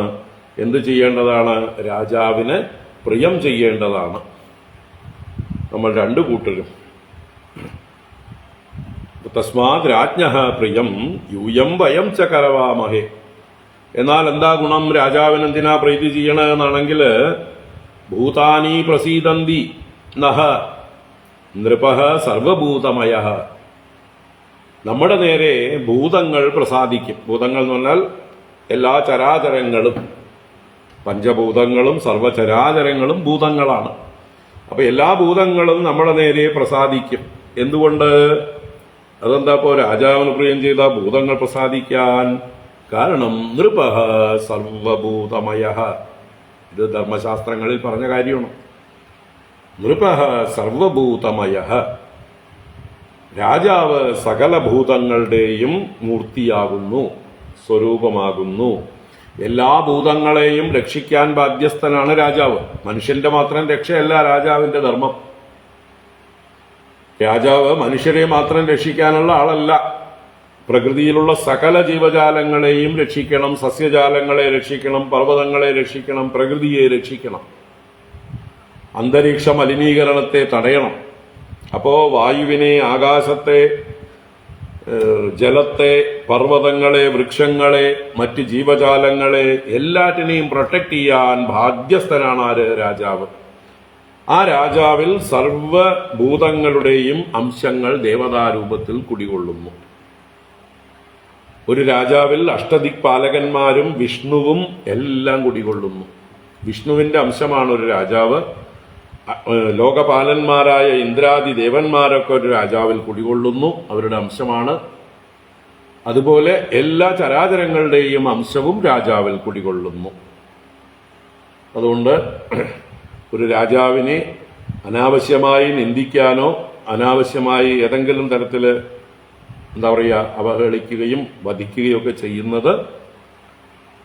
എന്ത് ചെയ്യേണ്ടതാണ്? രാജാവിന് പ്രിയം ചെയ്യേണ്ടതാണ് നമ്മൾ രണ്ടു കൂട്ടരും. തസ്മാത് രാജ്ഞഃ പ്രിയം യൂയം വയം ച കരവാമഹേ. എന്നാൽ എന്താ ഗുണം? രാജാവിന് എന്തിനാ പ്രീതി ചെയ്യണമെന്നാണെങ്കിൽ ഭൂതാനി പ്രസീദന്തി നഃ നൃപഃ സർവഭൂതമയഃ നമ്മുടെ നേരെ ഭൂതങ്ങൾ പ്രസാദിക്കും. ഭൂതങ്ങൾ എന്ന് പറഞ്ഞാൽ എല്ലാ ചരാചരങ്ങളും, പഞ്ചഭൂതങ്ങളും സർവചരാചരങ്ങളും ഭൂതങ്ങളാണ്. അപ്പൊ എല്ലാ ഭൂതങ്ങളും നമ്മുടെ നേരെ പ്രസാദിക്കും. എന്തുകൊണ്ട്? അതെന്താ ഇപ്പോ രാജാവിന് പ്രിയം ചെയ്ത ഭൂതങ്ങൾ പ്രസാദിക്കാൻ കാരണം? നൃപഃ സർവഭൂതമയഃ. ഇത് ധർമ്മശാസ്ത്രങ്ങളിൽ പറഞ്ഞ കാര്യമാണ്. നൃപഃ സർവഭൂതമയഃ രാജാവ് സകല ഭൂതങ്ങളുടെയും മൂർത്തിയാകുന്നു, സ്വരൂപമാകുന്നു. എല്ലാ ഭൂതങ്ങളെയും രക്ഷിക്കാൻ ബാധ്യസ്ഥനാണ് രാജാവ്. മനുഷ്യന്റെ മാത്രം രക്ഷയല്ല രാജാവിന്റെ ധർമ്മം. രാജാവ് മനുഷ്യരെ മാത്രം രക്ഷിക്കാനുള്ള ആളല്ല. പ്രകൃതിയിലുള്ള സകല ജീവജാലങ്ങളെയും രക്ഷിക്കണം, സസ്യജാലങ്ങളെ രക്ഷിക്കണം, പർവ്വതങ്ങളെ രക്ഷിക്കണം, പ്രകൃതിയെ രക്ഷിക്കണം, അന്തരീക്ഷ മലിനീകരണത്തെ തടയണം. അപ്പോ വായുവിനെ, ആകാശത്തെ, ജലത്തെ, പർവ്വതങ്ങളെ, വൃക്ഷങ്ങളെ, മറ്റ് ജീവജാലങ്ങളെ എല്ലാറ്റിനെയും പ്രൊട്ടക്ട് ചെയ്യാൻ ബാധ്യസ്ഥനാണ് ആര്? രാജാവ്. ആ രാജാവിൽ സർവഭൂതങ്ങളുടെയും അംശങ്ങൾ ദേവതാരൂപത്തിൽ കുടികൊള്ളുന്നു. ഒരു രാജാവിൽ അഷ്ടദിക്പാലകന്മാരും വിഷ്ണുവും എല്ലാം കുടികൊള്ളുന്നു. വിഷ്ണുവിന്റെ അംശമാണ് ഒരു രാജാവ്. ലോകപാലന്മാരായ ഇന്ദ്രാദി ദേവന്മാരൊക്കെ ഒരു രാജാവിൽ കുടികൊള്ളുന്നു, അവരുടെ അംശമാണ്. അതുപോലെ എല്ലാ ചരാചരങ്ങളുടെയും അംശവും രാജാവിൽ കുടികൊള്ളുന്നു. അതുകൊണ്ട് ഒരു രാജാവിനെ അനാവശ്യമായി നിന്ദിക്കാനോ അനാവശ്യമായി ഏതെങ്കിലും തരത്തിൽ അവഹേളിക്കുകയും വധിക്കുകയും ഒക്കെ ചെയ്യുന്നത്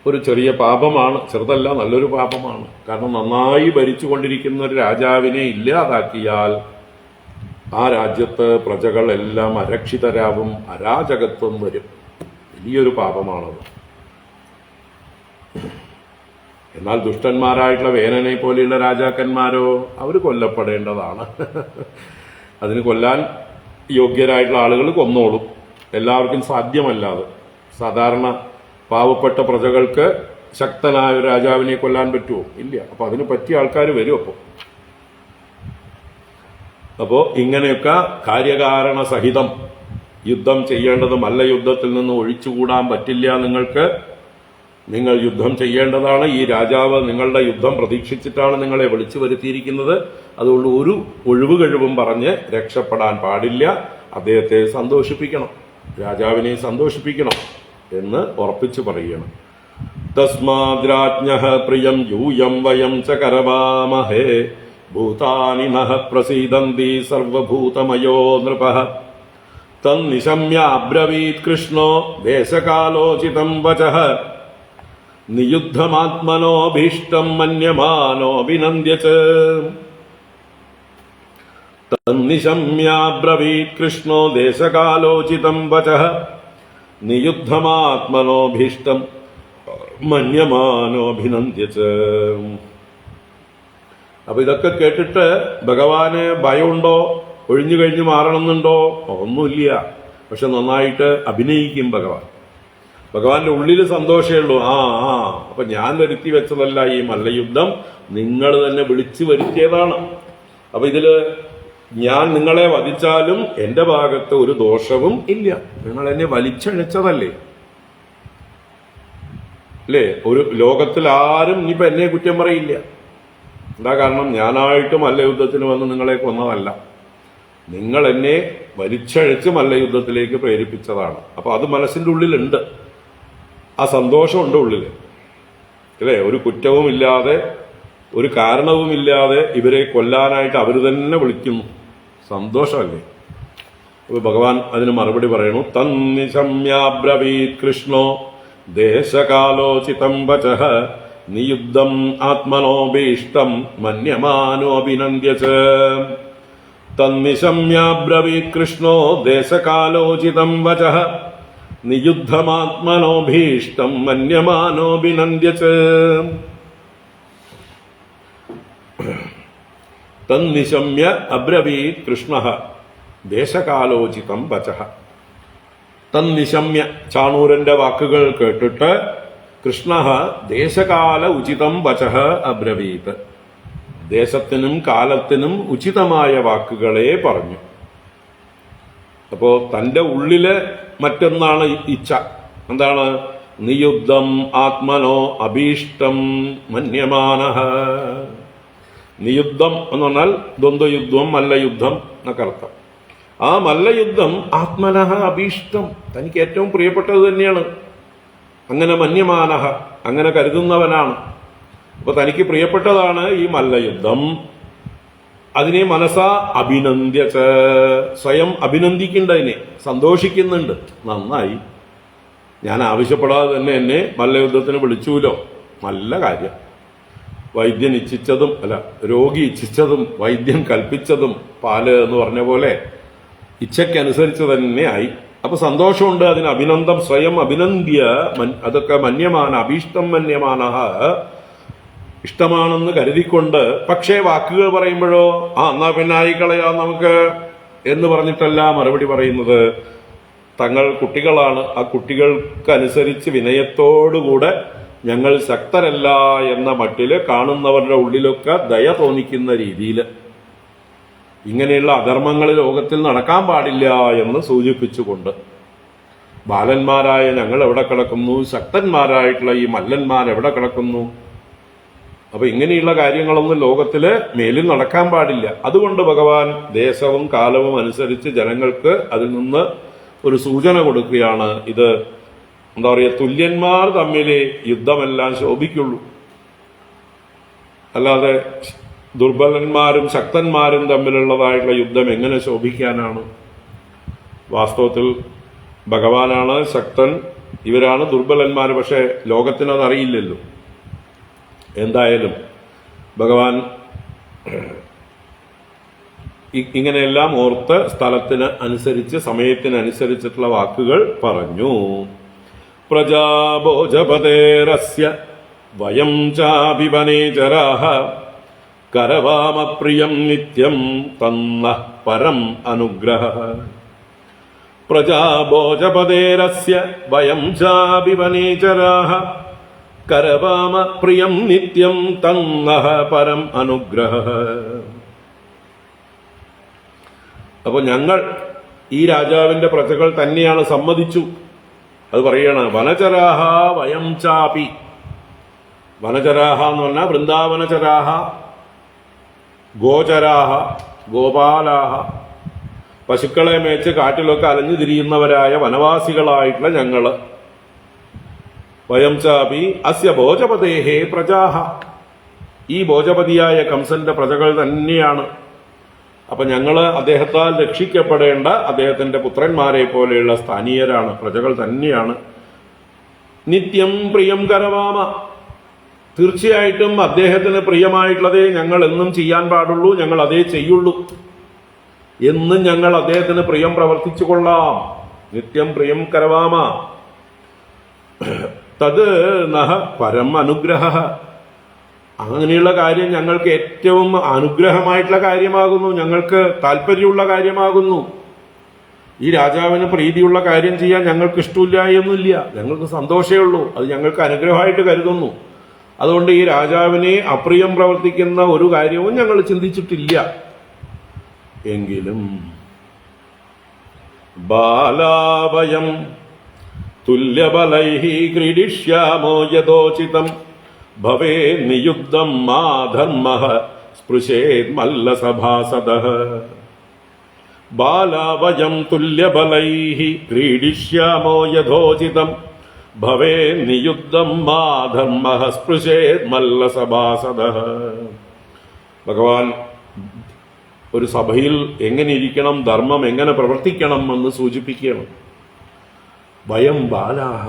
ഒരു ചെറിയ പാപമാണ്. ചെറുതല്ല, നല്ലൊരു പാപമാണ്. കാരണം നന്നായി ഭരിച്ചുകൊണ്ടിരിക്കുന്ന ഒരു രാജാവിനെ ഇല്ലാതാക്കിയാൽ ആ രാജ്യത്ത് പ്രജകളെല്ലാം അരക്ഷിതരാകും, അരാജകത്വം വരും. വലിയൊരു പാപമാണത്. എന്നാൽ ദുഷ്ടന്മാരായിട്ടുള്ള വേനനെ പോലെയുള്ള രാജാക്കന്മാരോ അവർ കൊല്ലപ്പെടേണ്ടതാണ്. അതിന് കൊല്ലാൻ യോഗ്യരായിട്ടുള്ള ആളുകൾ കൊന്നോളും. എല്ലാവർക്കും സാധ്യമല്ലാതെ സാധാരണ പാവപ്പെട്ട പ്രജകൾക്ക് ശക്തനായ ഒരു രാജാവിനെ കൊല്ലാൻ പറ്റുമോ? ഇല്ല. അപ്പൊ അതിന് പറ്റിയ ആൾക്കാർ വരും. അപ്പോ ഇങ്ങനെയൊക്കെ കാര്യകാരണ സഹിതം യുദ്ധം ചെയ്യേണ്ടത്, മല്ല യുദ്ധത്തിൽ നിന്ന് ഒഴിച്ചുകൂടാൻ പറ്റില്ല. നിങ്ങൾ യുദ്ധം ചെയ്യേണ്ടതാണ്. ഈ രാജാവ് നിങ്ങളുടെ യുദ്ധം പ്രതീക്ഷിച്ചിട്ടാണ് നിങ്ങളെ വിളിച്ചു വരുത്തിയിരിക്കുന്നത്. അതുകൊണ്ട് ഒരു ഒഴിവ് കഴിവും പറഞ്ഞ് രക്ഷപ്പെടാൻ പാടില്ല. അദ്ദേഹത്തെ സന്തോഷിപ്പിക്കണം, രാജാവിനെ സന്തോഷിപ്പിക്കണം എന്ന് ഉറപ്പിച്ചു പറയണം. തസ്മാദ്രാജ്ഞഃ പ്രിയം യൂയം വയം ച കരവാമഹേ ഭൂതാനി നഃ പ്രസീദന്തി സർവഭൂതമയോ നൃപഃ തന്നിശമ്യാബ്രവീത് കൃഷ്ണോ ദേശകാലോചിതം വചഃ നിയുദ്ധമാത്മനോഭീഷ്ടം മന്യമാനോഭിനന്ദ്യ ച തന്നിശമ്യാബ്രവീത് കൃഷ്ണോ ദേശകാലോചിതം വചഃ നിയുദ്ധമാത്മനോഭീഷ്ടം മന്യമാനോഭിനന്ദ്യ ച. അപ്പൊ ഇതൊക്കെ കേട്ടിട്ട് ഭഗവാന് ഭയമുണ്ടോ? ഒഴിഞ്ഞു കഴിഞ്ഞ് മാറണമെന്നുണ്ടോ? ഒന്നുമില്ല. പക്ഷെ നന്നായിട്ട് അഭിനയിക്കും ഭഗവാന്റെ ഉള്ളിൽ സന്തോഷമേ ഉള്ളൂ. അപ്പൊ ഞാൻ വരുത്തി വെച്ചതല്ല ഈ മല്ലയുദ്ധം, നിങ്ങൾ തന്നെ വിളിച്ചു വരുത്തിയതാണ്. അപ്പൊ ഇതില് ഞാൻ നിങ്ങളെ വധിച്ചാലും എന്റെ ഭാഗത്ത് ഒരു ദോഷവും ഇല്ല. നിങ്ങൾ എന്നെ വലിച്ചഴിച്ചതല്ലേ അല്ലേ? ഒരു ലോകത്തിൽ ആരും ഇനിയിപ്പോ എന്നെ കുറ്റം പറയില്ല. എന്താ കാരണം? ഞാനായിട്ട് മല്ലയുദ്ധത്തിന് വന്ന് നിങ്ങളെ കൊന്നതല്ല. നിങ്ങൾ എന്നെ വലിച്ചഴിച്ച് മല്ലയുദ്ധത്തിലേക്ക് പ്രേരിപ്പിച്ചതാണ്. അപ്പൊ അത് മനസ്സിന്റെ ഉള്ളിലുണ്ട്, ആ സന്തോഷമുണ്ട് ഉള്ളില് അല്ലേ? ഒരു കുറ്റവും ഇല്ലാതെ ഒരു കാരണവുമില്ലാതെ ഇവരെ കൊല്ലാനായിട്ട് അവർ തന്നെ വിളിക്കുന്നു. സന്തോഷമല്ലേ? അപ്പൊ ഭഗവാൻ അതിന് മറുപടി പറയണു. തന്നിശമ്യാബ്രവീത് കൃഷ്ണോ ദേശകാലോചിതം വചഃ നിയുദ്ധം ആത്മനോഭീഷ്ടം മന്യമാനോഭിനന്ദ്യ ച. തന്നിശമ്യാബ്രവീത് കൃഷ്ണോ ദേശകാലോചിതം വചഃ നിയുദ്ധമാത്മനോഭീഷ്ടം മന്യമാനോഭിനന്ദ്യ ച. തന്നിശമ്യ അബ്രവീത് കൃഷ്ണഃ ദേശകാലോചിതം വചഃ. തന്നിശമ്യ, ചാണൂരന്റെ വാക്കുകൾ കേട്ടിട്ട് കൃഷ്ണഃ ദേശകാല ഉചിതം വചഃ അബ്രവീത്, ദേശത്തിനും കാലത്തിനും ഉചിതമായ വാക്കുകളെ പറഞ്ഞു. അപ്പോ തന്റെ ഉള്ളില് മറ്റൊന്നാണ് ഇച്ഛ. എന്താണ്? നിയുദ്ധം ആത്മനോ അഭീഷ്ടം മന്യമാനഃ. നിയുദ്ധം എന്ന് പറഞ്ഞാൽ ദ്വന്ദ്വയുദ്ധം, മല്ലയുദ്ധം എന്നൊക്കെ അർത്ഥം. ആ മല്ലയുദ്ധം ആത്മനഃ അഭീഷ്ടം, തനിക്ക് ഏറ്റവും പ്രിയപ്പെട്ടത് തന്നെയാണ്. അങ്ങനെ മന്യമാനഃ, അങ്ങനെ കരുതുന്നവനാണ്. അപ്പൊ തനിക്ക് പ്രിയപ്പെട്ടതാണ് ഈ മല്ലയുദ്ധം. അതിനെ മനസ്സാ അഭിനന്ദ്യ ച, സ്വയം അഭിനന്ദിക്കേണ്ടതിനെ, സന്തോഷിക്കുന്നുണ്ട്. നന്നായി, ഞാൻ ആവശ്യപ്പെടാതെ തന്നെ എന്നെ മല്ലയുദ്ധത്തിന് വിളിച്ചുല്ലോ, നല്ല കാര്യം. വൈദ്യൻ ഇച്ഛിച്ചതും രോഗി ഇച്ഛിച്ചതും വൈദ്യൻ കൽപ്പിച്ചതും പാല് എന്ന് പറഞ്ഞ പോലെ ഇച്ഛയ്ക്കനുസരിച്ച് തന്നെ ആയി. അപ്പൊ സന്തോഷമുണ്ട്. അതിന് അഭിനന്ദം, സ്വയം അഭിനന്ദ്യ. അതൊക്കെ മന്യമാന, അഭീഷ്ടം മന്യമാനഃ, ഇഷ്ടമാണെന്ന് കരുതിക്കൊണ്ട്. പക്ഷേ വാക്കുകൾ പറയുമ്പോഴോ എന്നാ പിന്നായിക്കളയാ നമുക്ക് എന്ന് പറഞ്ഞിട്ടല്ല മറുപടി പറയുന്നത്. തങ്ങൾ കുട്ടികളാണ്, ആ കുട്ടികൾക്കനുസരിച്ച് വിനയത്തോടുകൂടെ ഞങ്ങൾ ശക്തരല്ല എന്ന മട്ടില് കാണുന്നവരുടെ ഉള്ളിലൊക്കെ ദയ തോന്നിക്കുന്ന രീതിയിൽ ഇങ്ങനെയുള്ള അധർമ്മങ്ങൾ ലോകത്തിൽ നടക്കാൻ പാടില്ല എന്ന് സൂചിപ്പിച്ചുകൊണ്ട് ബാലന്മാരായ ഞങ്ങൾ എവിടെ കിടക്കുന്നു, ശക്തന്മാരായിട്ടുള്ള ഈ മല്ലന്മാർ എവിടെ കിടക്കുന്നു, അപ്പൊ ഇങ്ങനെയുള്ള കാര്യങ്ങളൊന്നും ലോകത്തില് മേലിൽ നടക്കാൻ പാടില്ല. അതുകൊണ്ട് ഭഗവാൻ ദേശവും കാലവും അനുസരിച്ച് ജനങ്ങൾക്ക് അതിൽ നിന്ന് ഒരു സൂചന കൊടുക്കുകയാണ്. ഇത് എന്താ പറയുക, തുല്യന്മാർ തമ്മിൽ യുദ്ധമെല്ലാം ശോഭിക്കുള്ളൂ, അല്ലാതെ ദുർബലന്മാരും ശക്തന്മാരും തമ്മിലുള്ളതായിട്ടുള്ള യുദ്ധം എങ്ങനെ ശോഭിക്കാനാണ്? വാസ്തവത്തിൽ ഭഗവാനാണ് ശക്തൻ, ഇവരാണ് ദുർബലന്മാർ. പക്ഷെ ലോകത്തിനത് അറിയില്ലല്ലോ. എന്തായാലും ഭഗവാൻ ഇങ്ങനെയെല്ലാം ഓർത്ത് സ്ഥലത്തിന് അനുസരിച്ച് സമയത്തിനനുസരിച്ചിട്ടുള്ള വാക്കുകൾ പറഞ്ഞു. പ്രജാഭോജപതേരസ്യ വയം ചാഭിവനേചരാഃ കരവാമപ്രിയം നിത്യം തന്നഃ പരം അനുഗ്രഹഃ. പ്രജാഭോജപതേരസ്യ വയം ചാഭിവനേചരാഃ കരവാമപ്രിയം നിത്യം തന്നഃ പരം അനുഗ്രഹഃ. അപ്പൊ ഞങ്ങൾ ഈ രാജാവിന്റെ പ്രജകൾ തന്നെയാണ്, സമ്മതിച്ചു. അത് പറയാണ്, വനചരാഹ വയം ചാപി. വനചരാഹ എന്ന് പറഞ്ഞാൽ വൃന്ദാവനചരാഹ, ഗോചരാഹ ഗോപാലാഹ, പശുക്കളെ മേച്ച് കാട്ടിലൊക്കെ അലഞ്ഞു തിരിയുന്നവരായ വനവാസികളായിട്ടുള്ള ഞങ്ങള്. വയം ചാപി അസ്യ ഭോജപതേഹേ പ്രജാഹ, ഈ ഭോജപതിയായ കംസന്റെ പ്രജകൾ തന്നെയാണ്. അപ്പൊ ഞങ്ങള് അദ്ദേഹത്താൽ രക്ഷിക്കപ്പെടേണ്ട അദ്ദേഹത്തിന്റെ പുത്രന്മാരെ പോലെയുള്ള സ്ഥാനീയരാണ്, പ്രജകൾ തന്നെയാണ്. നിത്യം പ്രിയം കരവാമ, തീർച്ചയായിട്ടും അദ്ദേഹത്തിന് പ്രിയമായിട്ടുള്ളതേ ഞങ്ങൾ എന്നും ചെയ്യാൻ പാടുള്ളൂ, ഞങ്ങൾ അതേ ചെയ്യുള്ളൂ. എന്നും ഞങ്ങൾ അദ്ദേഹത്തിന് പ്രിയം പ്രവർത്തിച്ചു കൊള്ളാം. നിത്യം പ്രിയം കരവാമ. തത് നഹ പരം അനുഗ്രഹ, അങ്ങനെയുള്ള കാര്യം ഞങ്ങൾക്ക് ഏറ്റവും അനുഗ്രഹമായിട്ടുള്ള കാര്യമാകുന്നു, ഞങ്ങൾക്ക് താല്പര്യമുള്ള കാര്യമാകുന്നു. ഈ രാജാവിന് പ്രീതിയുള്ള കാര്യം ചെയ്യാൻ ഞങ്ങൾക്ക് ഇഷ്ടമില്ല എന്നില്ല, ഞങ്ങൾക്ക് സന്തോഷമേ ഉള്ളൂ, അത് ഞങ്ങൾക്ക് അനുഗ്രഹമായിട്ട് കരുതുന്നു. അതുകൊണ്ട് ഈ രാജാവിനെ അപ്രിയം പ്രവർത്തിക്കുന്ന ഒരു കാര്യവും ഞങ്ങൾ ചിന്തിച്ചിട്ടില്ല. എങ്കിലും ബാലാവയം തുല്യബലൈഃ ക്രീഡിഷ്യാമോ യഥോചിതം ഭവേ നിയുദ്ധം മാ ധർമ്മഃ സ്പൃശേത് മല്ലസഭാസദഃ. ബാലാവയം തുല്യബലൈഃ ക്രീഡിഷ്യാമോ യഥോചിതം ഭവേ നിയുദ്ധം മാ ധർമ്മഃ സ്പൃശേത് മല്ലസഭാസദഃ. ഭഗവാൻ ഒരു സഭയിൽ എങ്ങനെ ഇരിക്കണം, ധർമ്മം എങ്ങനെ പ്രവർത്തിക്കണം എന്ന് സൂചിപ്പിക്കണം. വയം ബാലാഹ,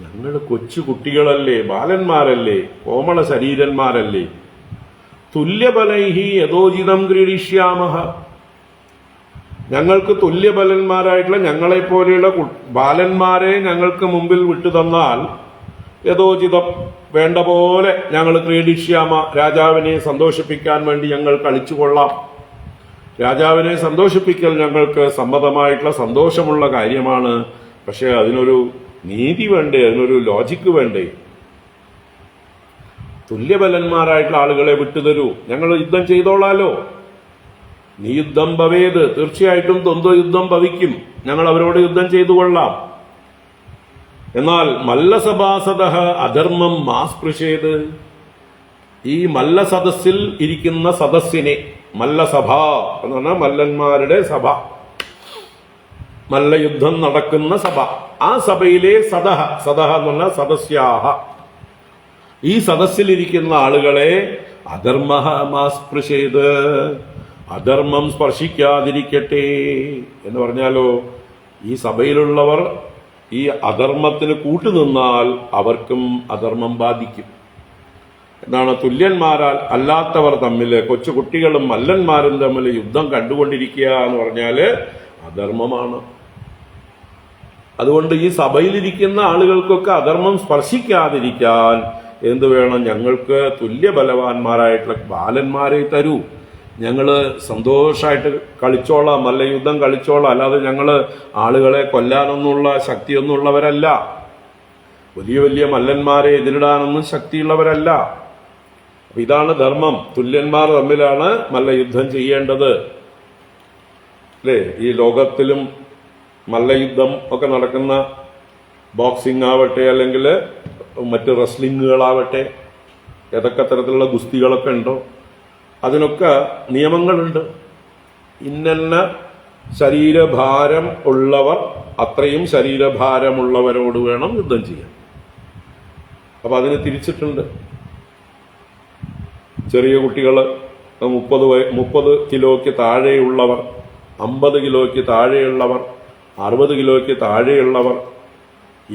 ഞങ്ങൾ കൊച്ചു കുട്ടികളല്ലേ, ബാലന്മാരല്ലേ, കോമള ശരീരന്മാരല്ലേ. തുല്യബലൈഹി യഥോചിതം ക്രീഡിഷ്യാമഃ, ഞങ്ങൾക്ക് തുല്യബലന്മാരായിട്ടുള്ള ഞങ്ങളെപ്പോലെയുള്ള ബാലന്മാരെ ഞങ്ങൾക്ക് മുമ്പിൽ വിട്ടുതന്നാൽ യഥോചിതം വേണ്ട പോലെ ഞങ്ങൾ ക്രീഡിഷ്യാമ, രാജാവിനെ സന്തോഷിപ്പിക്കാൻ വേണ്ടി ഞങ്ങൾ കളിച്ചുകൊള്ളാം. രാജാവിനെ സന്തോഷിപ്പിക്കൽ ഞങ്ങൾക്ക് സമ്മതമായിട്ടുള്ള സന്തോഷമുള്ള കാര്യമാണ്. പക്ഷെ അതിനൊരു നീതി വേണ്ടേ, അതിനൊരു ലോജിക്ക് വേണ്ടേ? തുല്യബലന്മാരായിട്ടുള്ള ആളുകളെ വിട്ടുതരൂ, ഞങ്ങൾ യുദ്ധം ചെയ്തോളാലോ. നീ യുദ്ധം ഭവേത്, തീർച്ചയായിട്ടും ദ്വന്ദ്വ യുദ്ധം ഭവിക്കും, ഞങ്ങൾ അവരോട് യുദ്ധം ചെയ്തു കൊള്ളാം. എന്നാൽ മല്ലസഭാസദഃ അധർമ്മം മാസ്പൃശേത്, ഈ മല്ലസദസ്സിൽ ഇരിക്കുന്ന സദസ്സിനെ, മല്ലസഭ എന്ന് പറഞ്ഞാൽ മല്ലന്മാരുടെ സഭ, മല്ലയുദ്ധം നടക്കുന്ന സഭ, ആ സഭയിലെ സദഹ, സദഹ എന്ന് പറഞ്ഞാൽ സദസ്യാഹ, ഈ സദസ്സിലിരിക്കുന്ന ആളുകളെ അധർമ്മ മാസ്പൃശേത്, അധർമ്മം സ്പർശിക്കാതിരിക്കട്ടെ എന്ന് പറഞ്ഞാലോ, ഈ സഭയിലുള്ളവർ ഈ അധർമ്മത്തിന് കൂട്ടുനിന്നാൽ അവർക്കും അധർമ്മം ബാധിക്കും. എന്താണ്? തുല്യന്മാരാൽ അല്ലാത്തവർ തമ്മിൽ, കൊച്ചു കുട്ടികളും മല്ലന്മാരും തമ്മിൽ യുദ്ധം കണ്ടുകൊണ്ടിരിക്കുക എന്ന് പറഞ്ഞാല് അധർമ്മമാണ്. അതുകൊണ്ട് ഈ സഭയിലിരിക്കുന്ന ആളുകൾക്കൊക്കെ അധർമ്മം സ്പർശിക്കാതിരിക്കാൻ എന്ത് വേണം? ഞങ്ങൾക്ക് തുല്യബലവാന്മാരായിട്ടുള്ള ബാലന്മാരെ തരൂ, ഞങ്ങള് സന്തോഷമായിട്ട് കളിച്ചോളാം, മല്ല യുദ്ധം കളിച്ചോളാം. അല്ലാതെ ഞങ്ങള് ആളുകളെ കൊല്ലാനൊന്നുള്ള ശക്തിയൊന്നുമുള്ളവരല്ല, വലിയ വലിയ മല്ലന്മാരെ എതിരിടാനൊന്നും ശക്തിയുള്ളവരല്ല. അപ്പൊ ഇതാണ് ധർമ്മം. തുല്യന്മാർ തമ്മിലാണ് മല്ല യുദ്ധം ചെയ്യേണ്ടത്, അല്ലേ? ഈ ലോകത്തിലും മല്ലയുദ്ധം ഒക്കെ നടക്കുന്ന, ബോക്സിംഗ് ആവട്ടെ അല്ലെങ്കിൽ മറ്റ് റെസ്ലിങ്ങുകളാവട്ടെ, ഏതൊക്കെ തരത്തിലുള്ള ഗുസ്തികളൊക്കെ ഉണ്ടോ അതിനൊക്കെ നിയമങ്ങളുണ്ട്. ഇന്ന ശരീരഭാരം ഉള്ളവർ അത്രയും ശരീരഭാരമുള്ളവരോട് വേണം യുദ്ധം ചെയ്യാൻ. അപ്പൊ അതിന് തിരിച്ചിട്ടുണ്ട്. ചെറിയ കുട്ടികൾ 30 കിലോയ്ക്ക് താഴെയുള്ളവർ, 50 കിലോയ്ക്ക് താഴെയുള്ളവർ, 60 കിലോയ്ക്ക് താഴെയുള്ളവർ,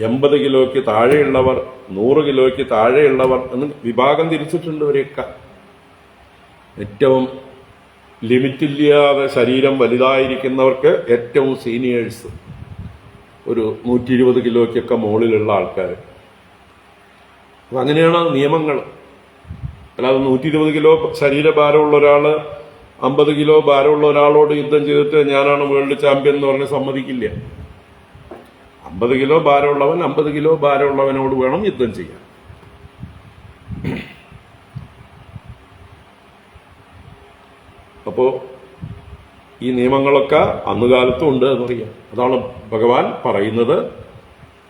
80 കിലോയ്ക്ക് താഴെയുള്ളവർ, 100 കിലോയ്ക്ക് താഴെയുള്ളവർ എന്ന് വിഭാഗം തിരിച്ചിട്ടുണ്ട്. ഇവരെയൊക്കെ ഏറ്റവും ലിമിറ്റില്ലാതെ ശരീരം വലുതായിരിക്കുന്നവർക്ക് ഏറ്റവും സീനിയേഴ്സ്, ഒരു 120 കിലോയ്ക്കൊക്കെ മുകളിലുള്ള ആൾക്കാർ. അപ്പം അങ്ങനെയാണ് നിയമങ്ങൾ. അല്ലാതെ 120 കിലോ ശരീരഭാരമുള്ള ഒരാൾ 50 കിലോ ഭാരമുള്ള ഒരാളോട് യുദ്ധം ചെയ്തിട്ട് ഞാനാണ് വേൾഡ് ചാമ്പ്യൻ എന്ന് പറഞ്ഞ് സമ്മതിക്കില്ല. 50 കിലോ ഭാരമുള്ളവൻ 50 കിലോ ഭാരമുള്ളവനോട് വേണം യുദ്ധം ചെയ്യാൻ. അപ്പോ ഈ നിയമങ്ങളൊക്കെ അന്നുകാലത്തും ഉണ്ട് എന്നറിയാം. അതാണ് ഭഗവാൻ പറയുന്നത്,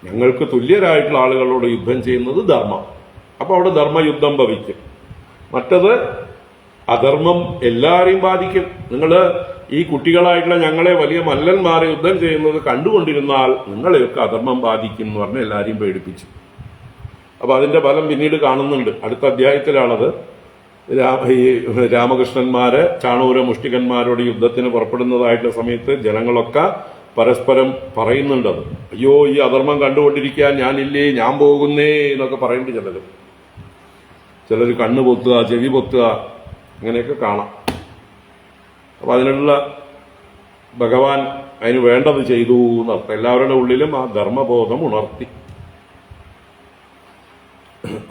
ഞങ്ങൾക്ക് തുല്യരായിട്ടുള്ള ആളുകളോട് യുദ്ധം ചെയ്യുന്നത് ധർമ്മം. അപ്പൊ അവിടെ ധർമ്മയുദ്ധം ഭവിക്കും. മറ്റത് അധർമ്മം എല്ലാവരെയും ബാധിക്കും. നിങ്ങൾ ഈ കുട്ടികളായിട്ടുള്ള ഞങ്ങളെ വലിയ മല്ലന്മാർ യുദ്ധം ചെയ്യുന്നത് കണ്ടുകൊണ്ടിരുന്നാൽ നിങ്ങളെയൊക്കെ അധർമ്മം ബാധിക്കും എന്ന് പറഞ്ഞ് എല്ലാവരെയും പേടിപ്പിച്ചു. അപ്പൊ അതിന്റെ ഫലം പിന്നീട് കാണുന്നുണ്ട്. അടുത്ത അധ്യായത്തിലാണത്. ഈ രാമകൃഷ്ണന്മാര് ചാണൂര മുഷ്ടികന്മാരോട് യുദ്ധത്തിന് പുറപ്പെടുന്നതായിട്ടുള്ള സമയത്ത് ജനങ്ങളൊക്കെ പരസ്പരം പറയുന്നുണ്ടത്. അയ്യോ, ഈ അധർമ്മം കണ്ടുകൊണ്ടിരിക്കാൻ ഞാനില്ലേ, ഞാൻ പോകുന്നേ എന്നൊക്കെ പറയുന്നുണ്ട്. ചിലർ കണ്ണ് പൊത്തുക, ചെവി പൊത്തുക, അങ്ങനെയൊക്കെ കാണാം. അപ്പൊ അതിനുള്ള ഭഗവാൻ അതിന് വേണ്ടത് ചെയ്തു എന്നർത്ഥം. എല്ലാവരുടെ ഉള്ളിലും ആ ധർമ്മബോധം ഉണർത്തി.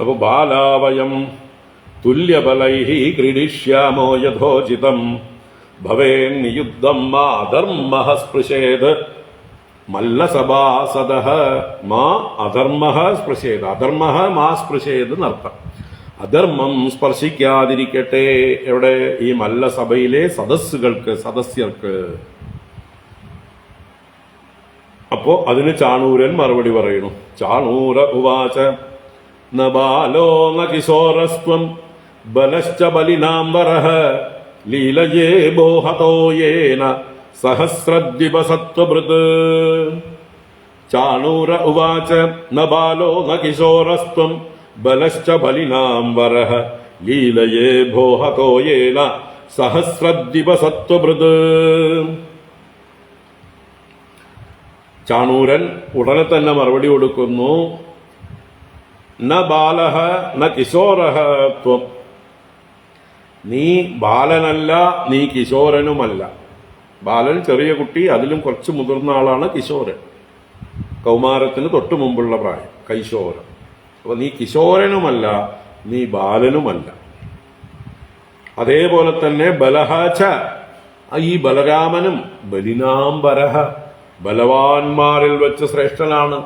അപ്പൊ ബാലാവയം തുല്യബലൈഹി ക്രീഡിഷ്യാമോ യഥോചിതം ഭവേന്നിയുദ്ധം മാ ധർമ്മഃ സ്പൃശേത് മല്ലസഭാസദഃ മാ അധർമ്മഃ സ്പൃശേത്. അധർമ്മഃ മാ സ്പൃശേത് എന്നർത്ഥം. അധർമ്മം സ്പർശിക്കാതിരിക്കട്ടെ. എവിടെ? ഈ മല്ലസഭയിലെ സദസ്യർക്ക്. അപ്പോ അതിന് ചാണൂരൻ മറുപടി പറയുന്നു. ചാണൂര ഉവാച ന ബാലോ ന കിശോരസ്ത്വം ബലശ്ച ബലിനാംബരഃ ലീലയേ ബോഹതോ യേന സഹസ്രദ്വിപസത്വഭൃത്. ചാണൂര ഉവാച ന ബാലോ ന കിശോരസ്ത്വം ബലശ്ച ബലിനാംബരഃ ലീലയേ ബോഹതോ യേന സഹസ്രദ്വിപസത്വഭൃത്. ചാണൂരൻ ഉടനെ തന്നെ മറുപടി കൊടുക്കുന്നു. ന ബാലഃ ന കിശോരഃ ത്വം. നീ ബാലനല്ല, നീ കിശോരനുമല്ല. ബാലൻ ചെറിയ കുട്ടി, അതിലും കുറച്ച് മുതിർന്ന ആളാണ് കിശോരൻ. കൗമാരത്തിന് തൊട്ടു മുമ്പുള്ള പ്രായം കൈശോരം. അപ്പൊ നീ കിശോരനുമല്ല, നീ ബാലനുമല്ല. അതേപോലെ തന്നെ ബലഹച, ഈ ബലരാമനും ബലിനാംബരഃ, ബലവാന്മാരിൽ വെച്ച് ശ്രേഷ്ഠനാണ്.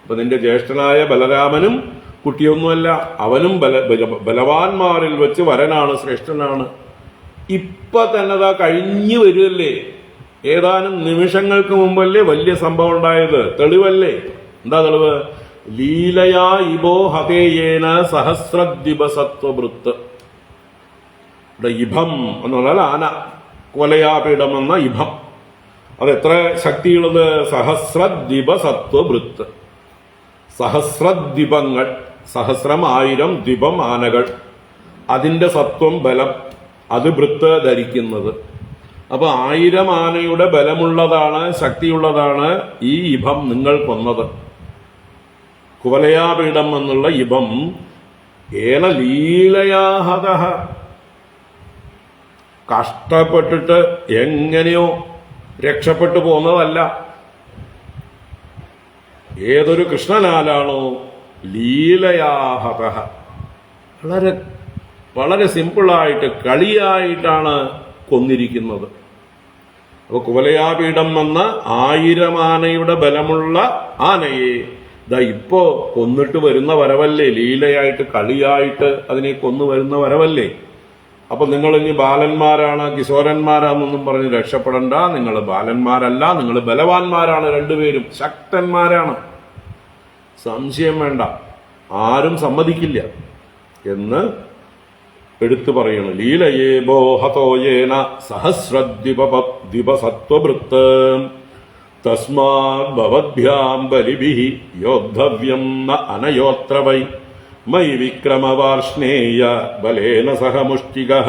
അപ്പൊ നിന്റെ ജ്യേഷ്ഠനായ ബലരാമനും കുട്ടിയൊന്നുമല്ല, അവനും ബലവാന്മാരിൽ വെച്ച് വരനാണ്, ശ്രേഷ്ഠനാണ്. ഇപ്പൊ തന്നെ കഴിഞ്ഞു വരുമല്ലേ, ഏതാനും നിമിഷങ്ങൾക്ക് മുമ്പല്ലേ വലിയ സംഭവം ഉണ്ടായത്. തെളിവല്ലേ? എന്താ തെളിവ്? ലീലയാ ഇബോ ഹതേയേന സഹസ്രദ്വിപസത്വഭൃത്ത്. ഇവിടെ ഇഭം എന്ന് പറഞ്ഞാൽ ആന, കൊലയാപീഠം എന്ന ഇഭം. അതെത്ര ശക്തിയുള്ളത്? സഹസ്രദ്വിപസത്വഭൃത്ത്. സഹസ്രദ്വിപങ്ങൾ, സഹസ്രം 1000 ദ്വിപം ആനകൾ, അതിന്റെ സത്വം ബലം, അത് ഭൃത്ത് ധരിക്കുന്നത്. അപ്പൊ 1000 ആനയുടെ ബലമുള്ളതാണ്, ശക്തിയുള്ളതാണ് ഈ ഇഭം നിങ്ങൾ കൊന്നത്. കുവലയാപീഠം എന്നുള്ള ഇഭം ഏന ലീലയാഹത, കഷ്ടപ്പെട്ടിട്ട് എങ്ങനെയോ രക്ഷപ്പെട്ടു പോന്നതല്ല. ഏതൊരു കൃഷ്ണനാലാണോ ലീലയാഹത, വളരെ വളരെ സിമ്പിളായിട്ട് കളിയായിട്ടാണ് കൊന്നിരിക്കുന്നത്. അപ്പൊ കുവലയാപീഠം എന്ന 1000 ആനയുടെ ബലമുള്ള ആനയെ ഇപ്പോ കൊന്നിട്ട് വരുന്ന വരവല്ലേ, ലീലയായിട്ട് കളിയായിട്ട് അതിനെ കൊന്നു വരുന്ന വരവല്ലേ. അപ്പൊ നിങ്ങൾ ഇനി ബാലന്മാരാണ് കിശോരന്മാരാണെന്നൊന്നും പറഞ്ഞ് രക്ഷപ്പെടണ്ട. നിങ്ങൾ ബാലന്മാരല്ല, നിങ്ങൾ ബലവാന്മാരാണ്, രണ്ടുപേരും ശക്തന്മാരാണ്, സംശയം വേണ്ട. ആരും സമ്മതിക്കില്ല. എന്ന് എടുത്തു പറയുന്നു. ലീലയേ ബോഹതോയേന സഹസ്രദ്വിപസത്വവൃത്ത് തസ്മാത് ഭവദ്ഭ്യാം ബലിഭിഃ യോദ്ധവ്യം ന അനയോത്ര വൈ മയി വിക്രമവാർഷ്ണേയ ബലേന സഹ മുഷ്ടികഃ.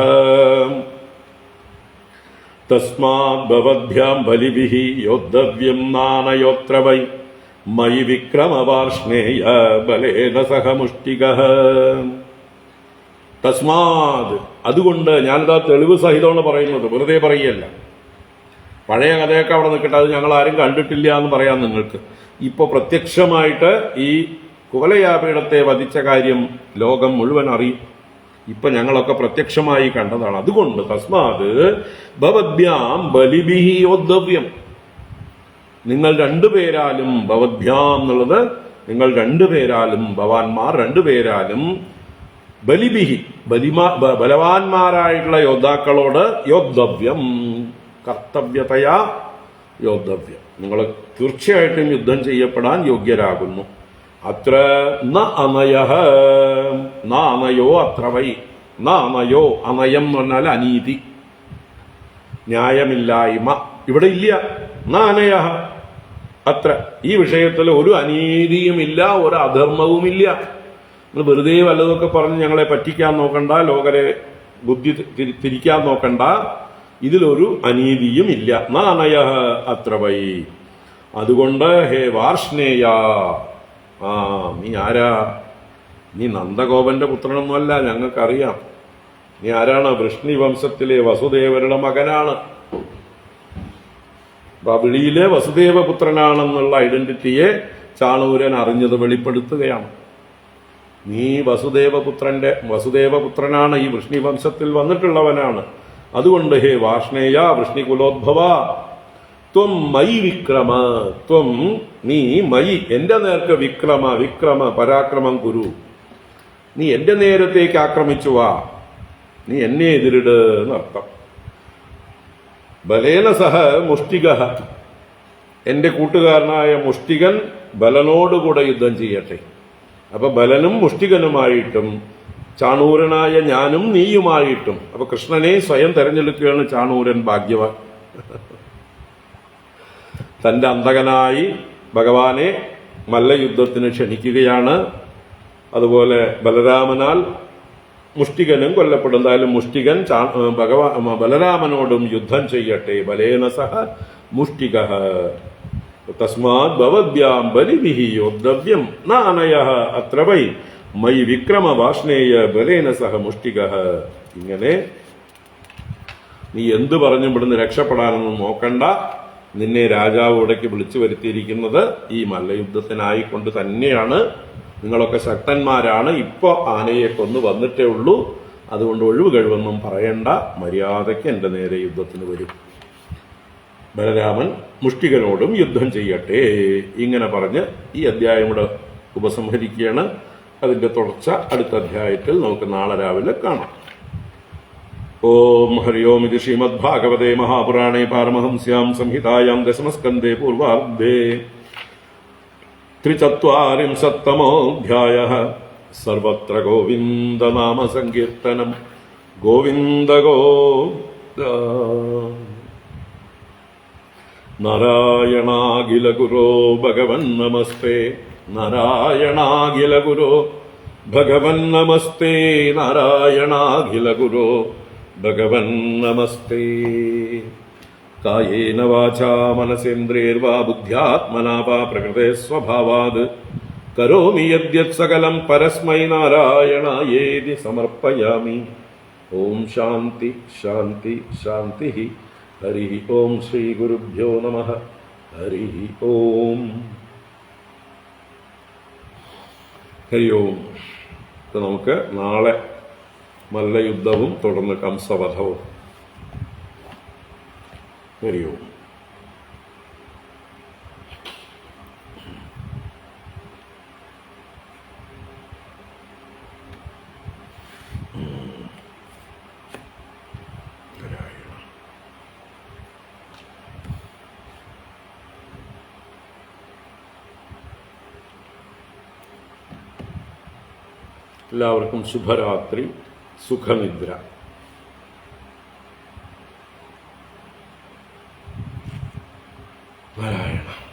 തസ്മാത് ഭവദ്ഭ്യാം ബലിഭിഃ യോദ്ധവ്യം നാനയോത്ര വൈ മയി വിക്രമവാർഷ്ണേയ ബലേന സഹ മുഷ്ടികഃ. തസ്മാത്, അതുകൊണ്ട്, ഞാനിതാ തെളിവ് സഹിതമാണ് പറയുന്നത്, വെറുതെ പറയല്ല. പഴയ കഥയൊക്കെ അവിടെ നിൽക്കട്ടെ, അത് ഞങ്ങൾ ആരും കണ്ടിട്ടില്ല എന്ന് പറയാം നിങ്ങൾക്ക്. ഇപ്പൊ പ്രത്യക്ഷമായിട്ട് ഈ കുവലയാപീഠത്തെ വധിച്ച കാര്യം ലോകം മുഴുവൻ അറിയും. ഇപ്പൊ ഞങ്ങളൊക്കെ പ്രത്യക്ഷമായി കണ്ടതാണ്. അതുകൊണ്ട് തസ്മാത് ഭവദ്ഭ്യാം ബലിഭിഃ യോദ്ധവ്യം, നിങ്ങൾ രണ്ടുപേരാലും, ഭവദ്ഭ്യാം എന്നുള്ളത് നിങ്ങൾ രണ്ടുപേരാലും, ഭവാന്മാർ രണ്ടുപേരാലും, ബലിഭിഃ ബലവാന്മാരായിട്ടുള്ള യോദ്ധാക്കളോട് യോദ്ധവ്യം, കർത്തവ്യതയാ യോദ്ധവ്യം, നിങ്ങൾ തീർച്ചയായിട്ടും യുദ്ധം ചെയ്യപ്പെടാൻ യോഗ്യരാകുന്നു. അത്ര ന അനയഃ, ന അനയോ അത്ര വൈ, ന അനയോ, അനയം എന്ന് പറഞ്ഞാൽ അനീതി, ന്യായമില്ലായ്മ ഇവിടെ ഇല്ല. ന അനയഃ അത്ര, ഈ വിഷയത്തിൽ ഒരു അനീതിയുമില്ല, ഒരു അധർമ്മവുമില്ല. നിങ്ങൾ വെറുതെ വല്ലതൊക്കെ പറഞ്ഞ് ഞങ്ങളെ പറ്റിക്കാൻ നോക്കണ്ട, ലോകരെ ബുദ്ധി തിരിക്കാൻ നോക്കണ്ട. ഇതിലൊരു അനീതിയും ഇല്ല. ന അനയഃ അത്ര വൈ. അതുകൊണ്ട് ഹേ വാർഷ്ണേയ, നീ ആരാ? നീ നന്ദഗോപന്റെ പുത്രനൊന്നുമല്ല, ഞങ്ങൾക്കറിയാം. നീ ആരാണ്? വൃഷ്ണി വംശത്തിലെ വസുദേവരുടെ മകനാണ്. ബബിളിയിലെ വസുദേവപുത്രനാണെന്നുള്ള ഐഡന്റിറ്റിയെ ചാണൂരൻ അറിഞ്ഞത് വെളിപ്പെടുത്തുകയാണ്. നീ വസുദേവപുത്രനാണ്, ഈ വൃഷ്ണി വംശത്തിൽ വന്നിട്ടുള്ളവനാണ്. അതുകൊണ്ട് ഹേ വാർഷ്ണേയ, വൃഷ്ണികുലോദ്ഭവ, ത്വം മയി വിക്രമ, ത്വം നീ മയി എന്റെ നേർക്ക് വിക്രമ പരാക്രമം കുരു, നീ എന്റെ നേരത്തേക്ക് ആക്രമിച്ചു വാ, നീ എന്നെ എതിരിട് എന്നർത്ഥം. ബലേന സഹ മുഷ്ടികഃ, എന്റെ കൂട്ടുകാരനായ മുഷ്ടികൻ ബലനോടുകൂടെ യുദ്ധം ചെയ്യട്ടെ. അപ്പൊ ബലനും മുഷ്ടികനുമായിട്ടും ചാണൂരനായ ഞാനും നീയുമായിട്ടും. അപ്പൊ കൃഷ്ണനെ സ്വയം തെരഞ്ഞെടുക്കുകയാണ് ചാണൂരൻ, ഭാഗ്യവാൻ. തന്റെ അന്തകനായി ഭഗവാനെ മല്ലയുദ്ധത്തിന് ക്ഷണിക്കുകയാണ്. അതുപോലെ ബലരാമനാൽ മുഷ്ടികനും കൊല്ലപ്പെടും. എന്തായാലും മുഷ്ടികൻ ബലരാമനോടും യുദ്ധം ചെയ്യട്ടെ. ബലേന സഹ മുഷ്ടികഃ. തസ്മാത് ഭവദ്ഭ്യാം ബലിഭിഃ യോദ്ധവ്യം ന അനയഃ അത്ര വൈ മയി വിക്രമ വാർഷ്ണേയ ബലേന സഹ മുഷ്ടികഃ. ഇങ്ങനെ നീ എന്തു പറഞ്ഞും ഇവിടുന്ന് രക്ഷപ്പെടാനൊന്നും നോക്കണ്ട. നിന്നെ രാജാവ് ഇവിടേക്ക് വിളിച്ചു വരുത്തിയിരിക്കുന്നത് ഈ മല്ലയുദ്ധത്തിനായിക്കൊണ്ട് തന്നെയാണ്. നിങ്ങളൊക്കെ ശക്തന്മാരാണ്, ഇപ്പോ ആനയെ കൊന്നു വന്നിട്ടേ ഉള്ളൂ. അതുകൊണ്ട് ഒഴിവ് കഴിവൊന്നും പറയണ്ട, മര്യാദയ്ക്ക് എന്റെ നേരെ യുദ്ധത്തിന് വരും. ബലരാമൻ മുഷ്ടികനോടും യുദ്ധം ചെയ്യട്ടെ. ഇങ്ങനെ പറഞ്ഞ് ഈ അധ്യായം ഇവിടെ ഉപസംഹരിക്കുകയാണ്. അതിന്റെ തുടർച്ച അടുത്ത അധ്യായത്തിൽ നമുക്ക് നാളെ രാവിലെ കാണാം. ഓം ഹരി ഓം. ഇത് ശ്രീമദ് ഭാഗവതേ മഹാപുരാണേ പാരമഹംസ്യാം സംഹിതായാം ദശമസ്കന്ധേ പൂർവാർദ്ധേ 43-തമോऽധ്യായഃ. സർവത്ര ഗോവിന്ദനാമ സങ്കീർത്തനം. ഗോവിന്ദ ഗോവിന്ദ. നാരായണാഖില ഗുരോ ഭഗവൻ നമസ്തേ. നാരായണാഖില ഗുരോ ഭഗവൻ നമസ്തേ. നാരായണാഖില ഗുരോ ഭഗവൻ നമസ്തേ. കായേന വാചാ മനസേന്ദ്രിയർവാ ബുദ്ധ്യാത്മനാ വാ പ്രകൃതേ സ്വഭാവാത് കരോമി യദ്യത് സകലം പരസ്മൈ നാരായണായേതി സമർപ്പയാമി. ഓം ശാന്തി ശാന്തി ശാന്തി. ഹരി ഓം. ശ്രീ ഗുരുഭ്യോ നമഃ. ഹരി ഓം. ഹരി ഓം. നമുക്ക് നാളെ മല്ലയുദ്ധവും തുടർന്ന് കംസവധവും. ഹരി ഓം. എല്ലാവർക്കും ശുഭരാത്രി, സുഖനിദ്ര. നാരായണ.